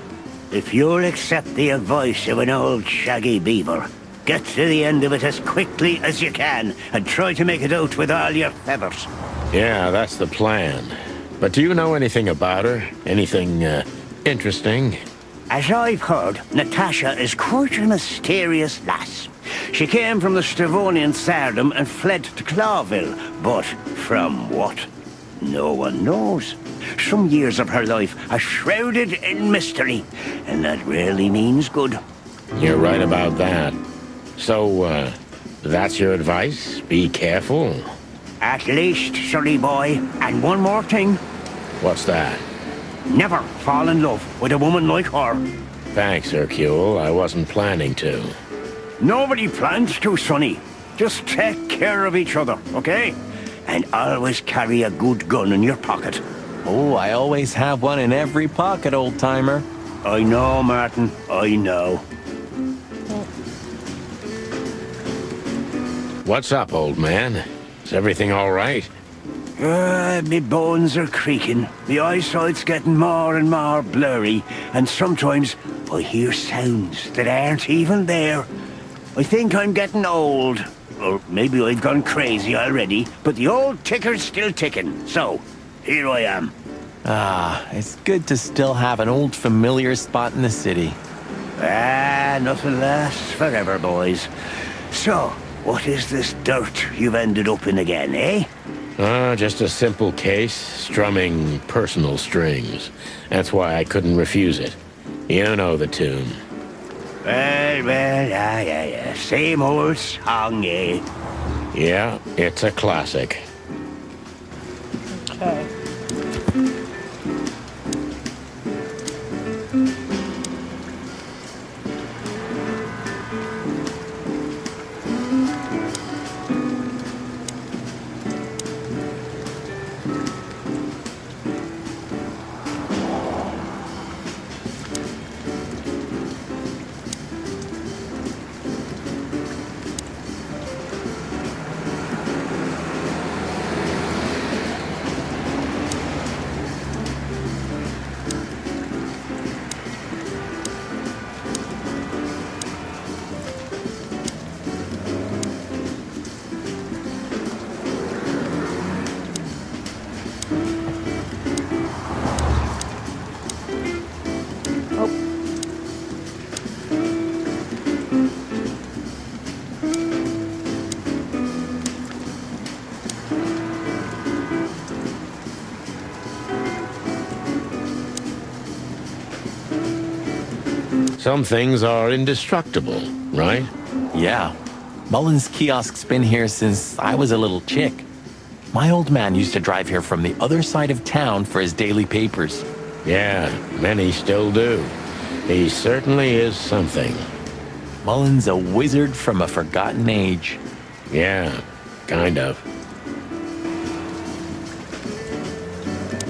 If you'll accept the advice of an old shaggy beaver, get to the end of it as quickly as you can, and try to make it out with all your feathers. Yeah, that's the plan. But do you know anything about her? Anything, interesting? As I've heard, Natasha is quite a mysterious lass. She came from the Stavonian Tsardom and fled to Clawville, but from what? No one knows. Some years of her life are shrouded in mystery, and that rarely means good. You're right about that. So, that's your advice? Be careful? At least, sonny boy. And one more thing. What's that? Never fall in love with a woman like her. Thanks, Hercule. I wasn't planning to. Nobody plans to, sonny. Just take care of each other, okay? And always carry a good gun in your pocket. Oh, I always have one in every pocket, old-timer. I know, Martin. I know. What's up, old man? Is everything all right? Me bones are creaking. My eyesight's getting more and more blurry, and sometimes I hear sounds that aren't even there. I think I'm getting old. Or maybe I've gone crazy already, but the old ticker's still ticking, so here I am. It's good to still have an old familiar spot in the city. Nothing lasts forever, boys. So, What is this dirt you've ended up in again, eh? Just a simple case, strumming personal strings. That's why I couldn't refuse it. You know the tune. Well, yeah. Same old song, eh? Yeah, it's a classic. Okay. Some things are indestructible, right? Yeah. Mullen's kiosk's been here since I was a little chick. My old man used to drive here from the other side of town for his daily papers. Yeah, many still do. He certainly is something. Mullen's a wizard from a forgotten age. Yeah, kind of.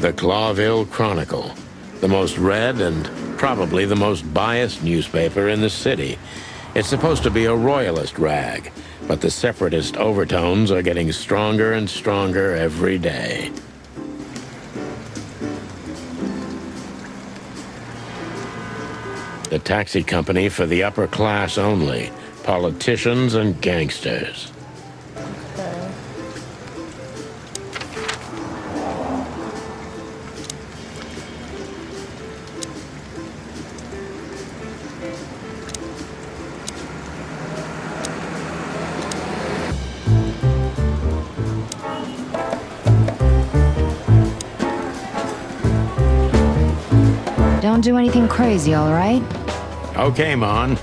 The Clawville Chronicle, the most read and probably the most biased newspaper in the city. It's supposed to be a royalist rag, but the separatist overtones are getting stronger and stronger every day. The taxi company for the upper class only, politicians and gangsters. Okay. Don't do anything crazy, all right? Okay, Mon.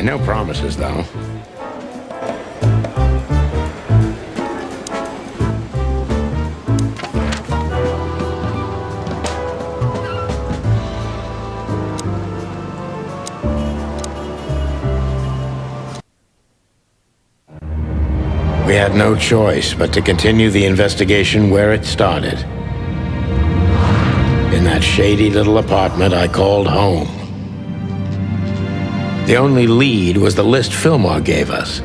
No promises, though. We had no choice but to continue the investigation where it started. In that shady little apartment I called home. The only lead was the list Fillmore gave us,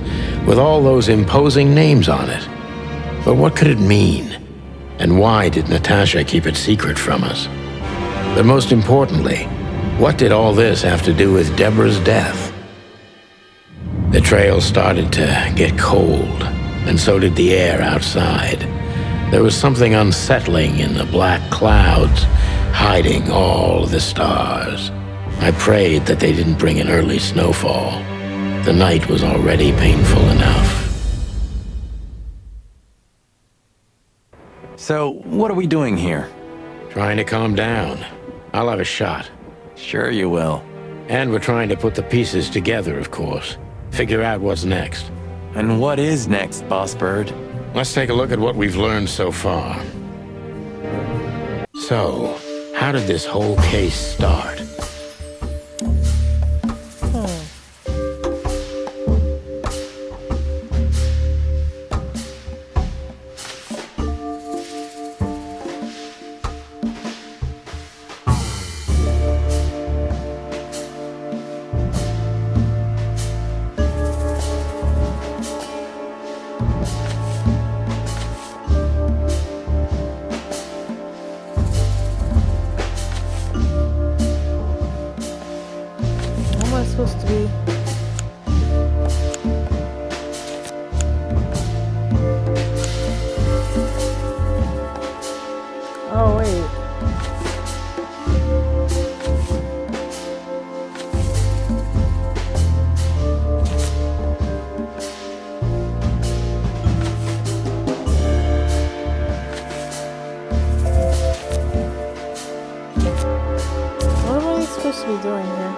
with all those imposing names on it. But what could it mean? And why did Natasha keep it secret from us? But most importantly, what did all this have to do with Deborah's death? The trail started to get cold, and so did the air outside. There was something unsettling in the black clouds, hiding all the stars. I prayed that they didn't bring an early snowfall. The night was already painful enough. So, what are we doing here? Trying to calm down. I'll have a shot. Sure you will. And we're trying to put the pieces together, of course. Figure out what's next. And what is next, Boss Bird? Let's take a look at what we've learned so far. So, how did this whole case start? How am I supposed to be? Oh, wait. supposed to be doing here?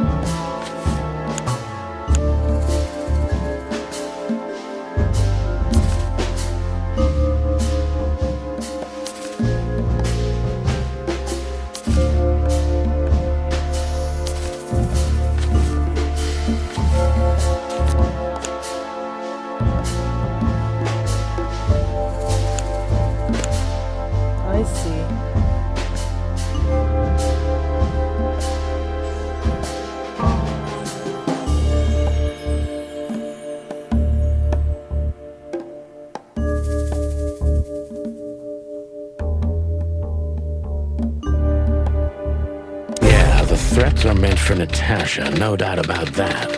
I see. Yeah, the threats are meant for Natasha, no doubt about that.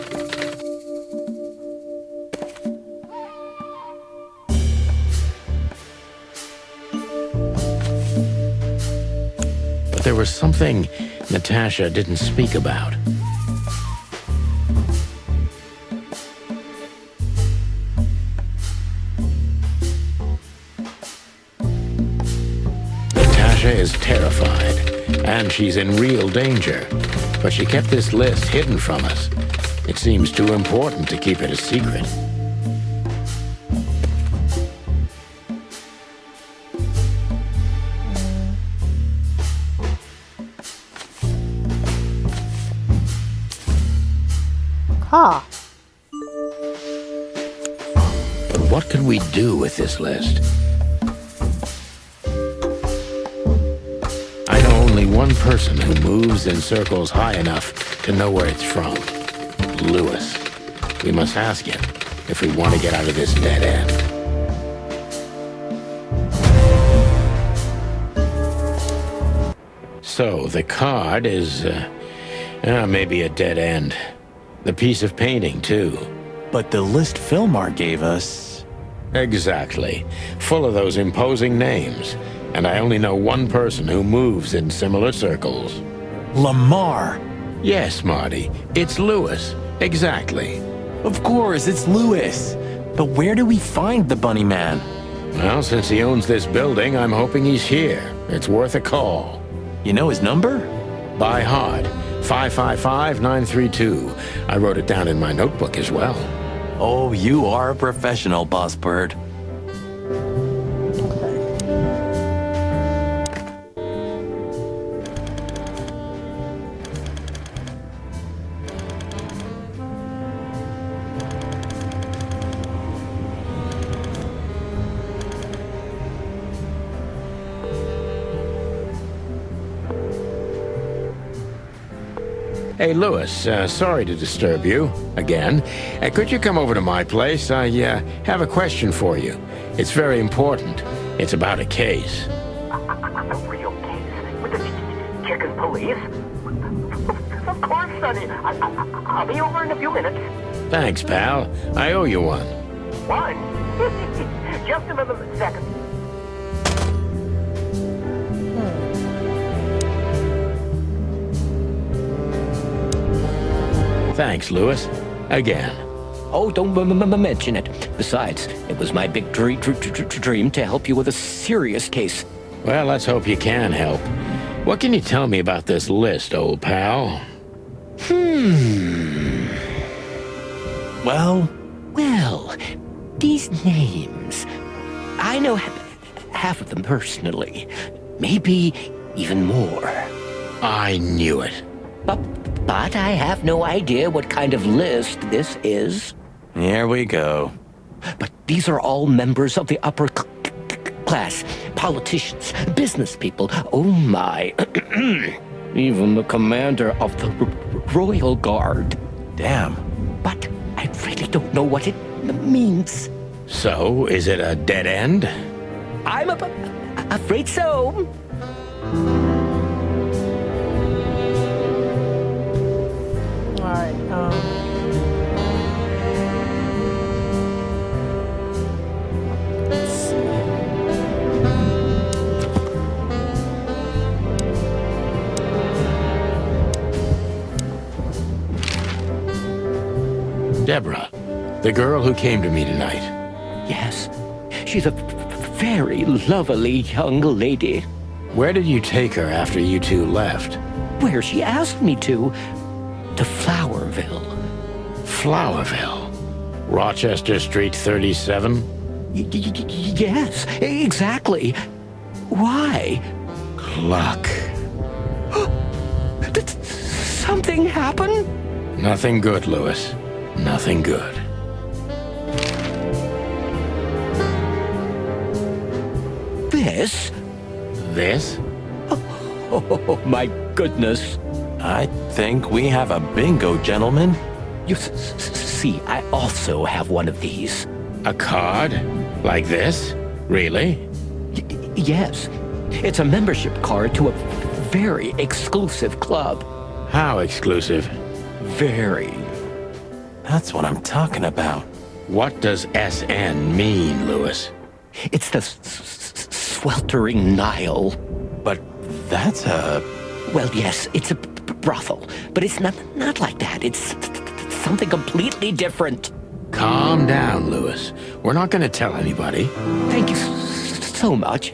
But there was something Natasha didn't speak about. Natasha is terrified, and she's in real danger. But she kept this list hidden from us. It seems too important to keep it a secret. Ha! But what could we do with this list? I know only one person who moves in circles high enough to know where it's from. Lewis. We must ask him if we want to get out of this dead end. So, the card is, maybe a dead end. The piece of painting, too. But the list Philmar gave us... Exactly. Full of those imposing names. And I only know one person who moves in similar circles. Lamar! Yes, Marty. It's Lewis. Exactly. Of course, it's Lewis. But where do we find the Bunny Man? Well, since he owns this building, I'm hoping he's here. It's worth a call. You know his number? By heart. 555-932. I wrote it down in my notebook as well. Oh, you are a professional, Boss Bird. Hey, Lewis, sorry to disturb you again. Could you come over to my place? I have a question for you. It's very important. It's about a case. A real case? With the chicken police? Of course, Sonny. I'll be over in a few minutes. Thanks, pal. I owe you one. One? Just another second. Thanks, Lewis. Again. Oh, don't mention it. Besides, it was my big dream to help you with a serious case. Well, let's hope you can help. What can you tell me about this list, old pal? Well, These names. I know half of them personally. Maybe even more. I knew it. But I have no idea what kind of list this is. here we go. But these are all members of the upper class. Politicians, business people. Oh my. Even the commander of the Royal Guard. Damn. But I really don't know what it means. So, is it a dead end? I'm afraid so. Alright, let's see. Deborah, the girl who came to me tonight. Yes, she's a very lovely young lady. Where did you take her after you two left? Where she asked me to. to Flowerville. Flowerville? Rochester Street 37? Yes, exactly. Why? Luck. Did something happen? Nothing good, Lewis. Nothing good. This? This? Oh, my goodness. I think we have a bingo, gentlemen. You see, I also have one of these. A card? Like this? Really? Yes. It's a membership card to a very exclusive club. How exclusive? Very. That's what I'm talking about. What does SN mean, Lewis? It's the sweltering Nile. But that's a... Well, yes, it's a brothel, but it's not like that. It's something completely different. Calm down, Lewis. We're not going to tell anybody. Thank you so much.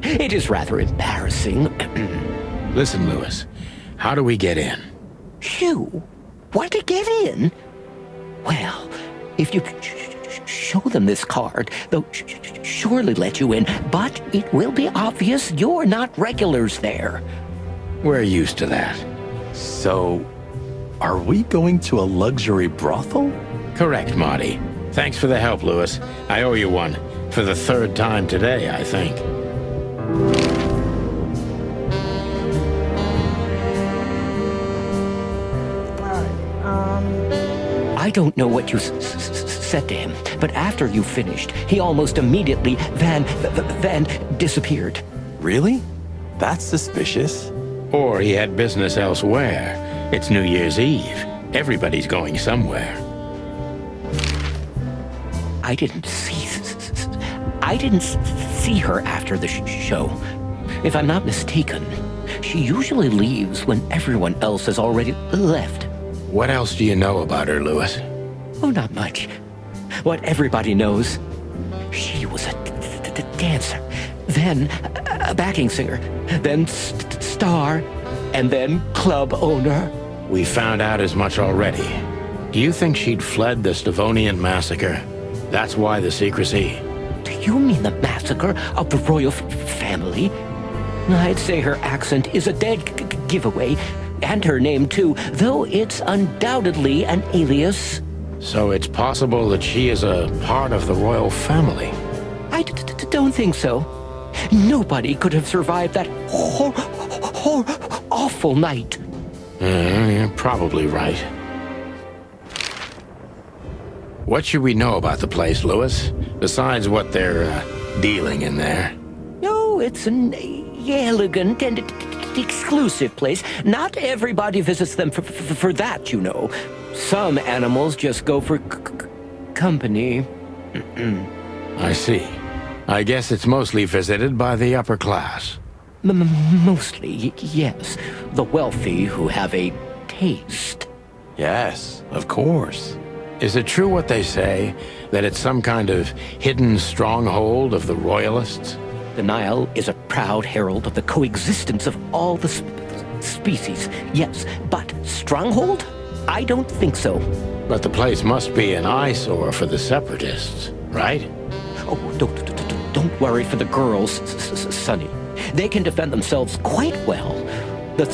It is rather embarrassing. Listen, Lewis, how do we get in? You want to get in? Well, if you show them this card, they'll surely let you in, but it will be obvious you're not regulars there. We're used to that. So, are we going to a luxury brothel? Correct, Marty. Thanks for the help, Lewis. I owe you one. For the third time today, I think. I don't know what you said to him, but after you finished, he almost immediately Van disappeared. Really? That's suspicious. Or he had business elsewhere. It's New Year's Eve. Everybody's going somewhere. I didn't see her after the show. If I'm not mistaken, she usually leaves when everyone else has already left. What else do you know about her, Lewis? Oh, not much. What everybody knows. She was a dancer, then a backing singer, then star, and then club owner. We found out as much already. Do you think she'd fled the Stavonian massacre? That's why the secrecy. Do you mean the massacre of the royal family? I'd say her accent is a dead giveaway, and her name too, though it's undoubtedly an alias. So it's possible that she is a part of the royal family? I don't think so. Nobody could have survived that awful night. You're probably right. What should we know about the place, Lewis? Besides what they're dealing in there? No, it's an elegant and exclusive place. Not everybody visits them for that, you know. Some animals just go for company. I see. I guess it's mostly visited by the upper class. Mostly, yes. The wealthy who have a taste. Yes, of course. Is it true what they say, that it's some kind of hidden stronghold of the royalists? The Nile is a proud herald of the coexistence of all the species, yes, but stronghold? I don't think so. But the place must be an eyesore for the separatists, right? Oh, don't worry for the girls, Sonny. They can defend themselves quite well. The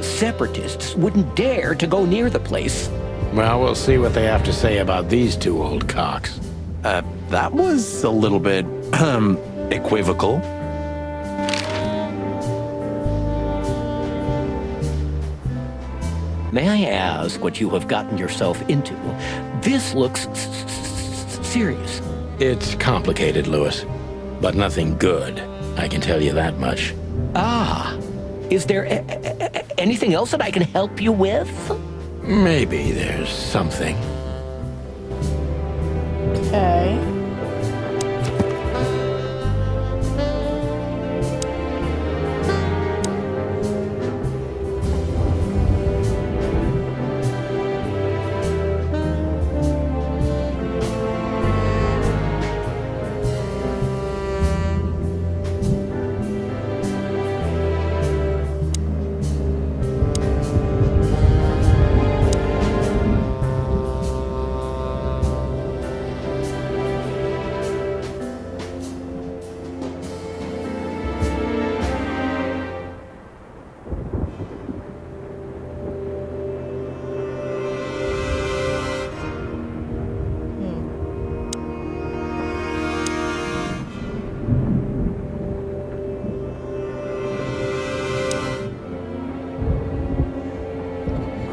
separatists wouldn't dare to go near the place. Well, we'll see what they have to say about these two old cocks. That was a little bit, equivocal. May I ask what you have gotten yourself into? This looks serious. It's complicated, Lewis, but nothing good. I can tell you that much. Ah, is there anything else that I can help you with? Maybe there's something. Okay.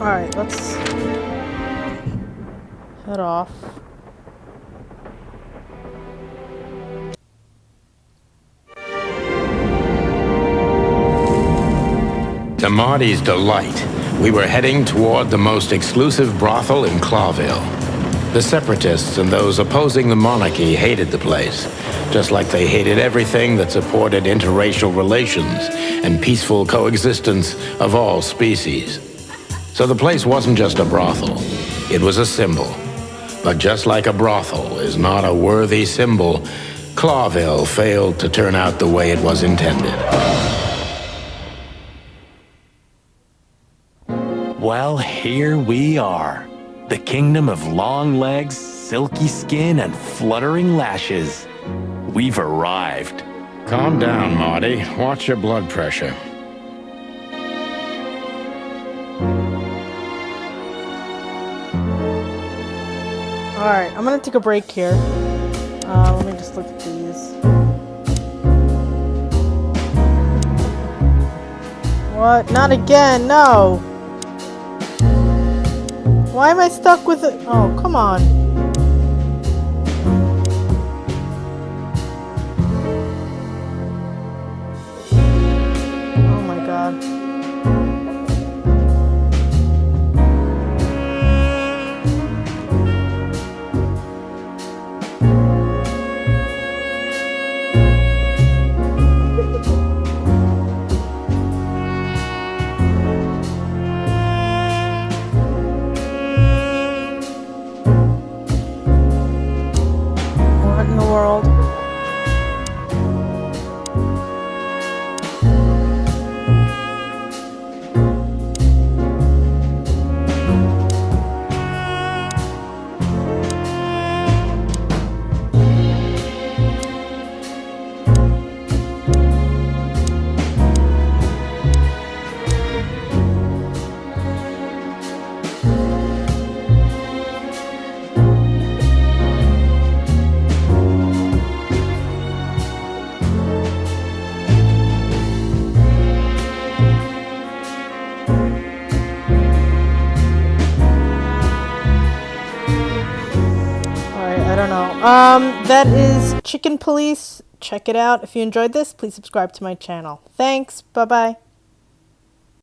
Alright, let's head off. To Marty's delight, we were heading toward the most exclusive brothel in Clawville. The separatists and those opposing the monarchy hated the place, just like they hated everything that supported interracial relations and peaceful coexistence of all species. So the place wasn't just a brothel, it was a symbol. But just like a brothel is not a worthy symbol, Clawville failed to turn out the way it was intended. Well, here we are. The kingdom of long legs, silky skin, and fluttering lashes. We've arrived. Calm down, Marty. Watch your blood pressure. Alright, I'm gonna take a break here. Let me just look at these. What? Not again, no! Why am I stuck with it? Oh, come on. Oh my god. What in the world? I don't know. That is Chicken Police. Check it out. If you enjoyed this, please subscribe to my channel. Thanks. Bye-bye.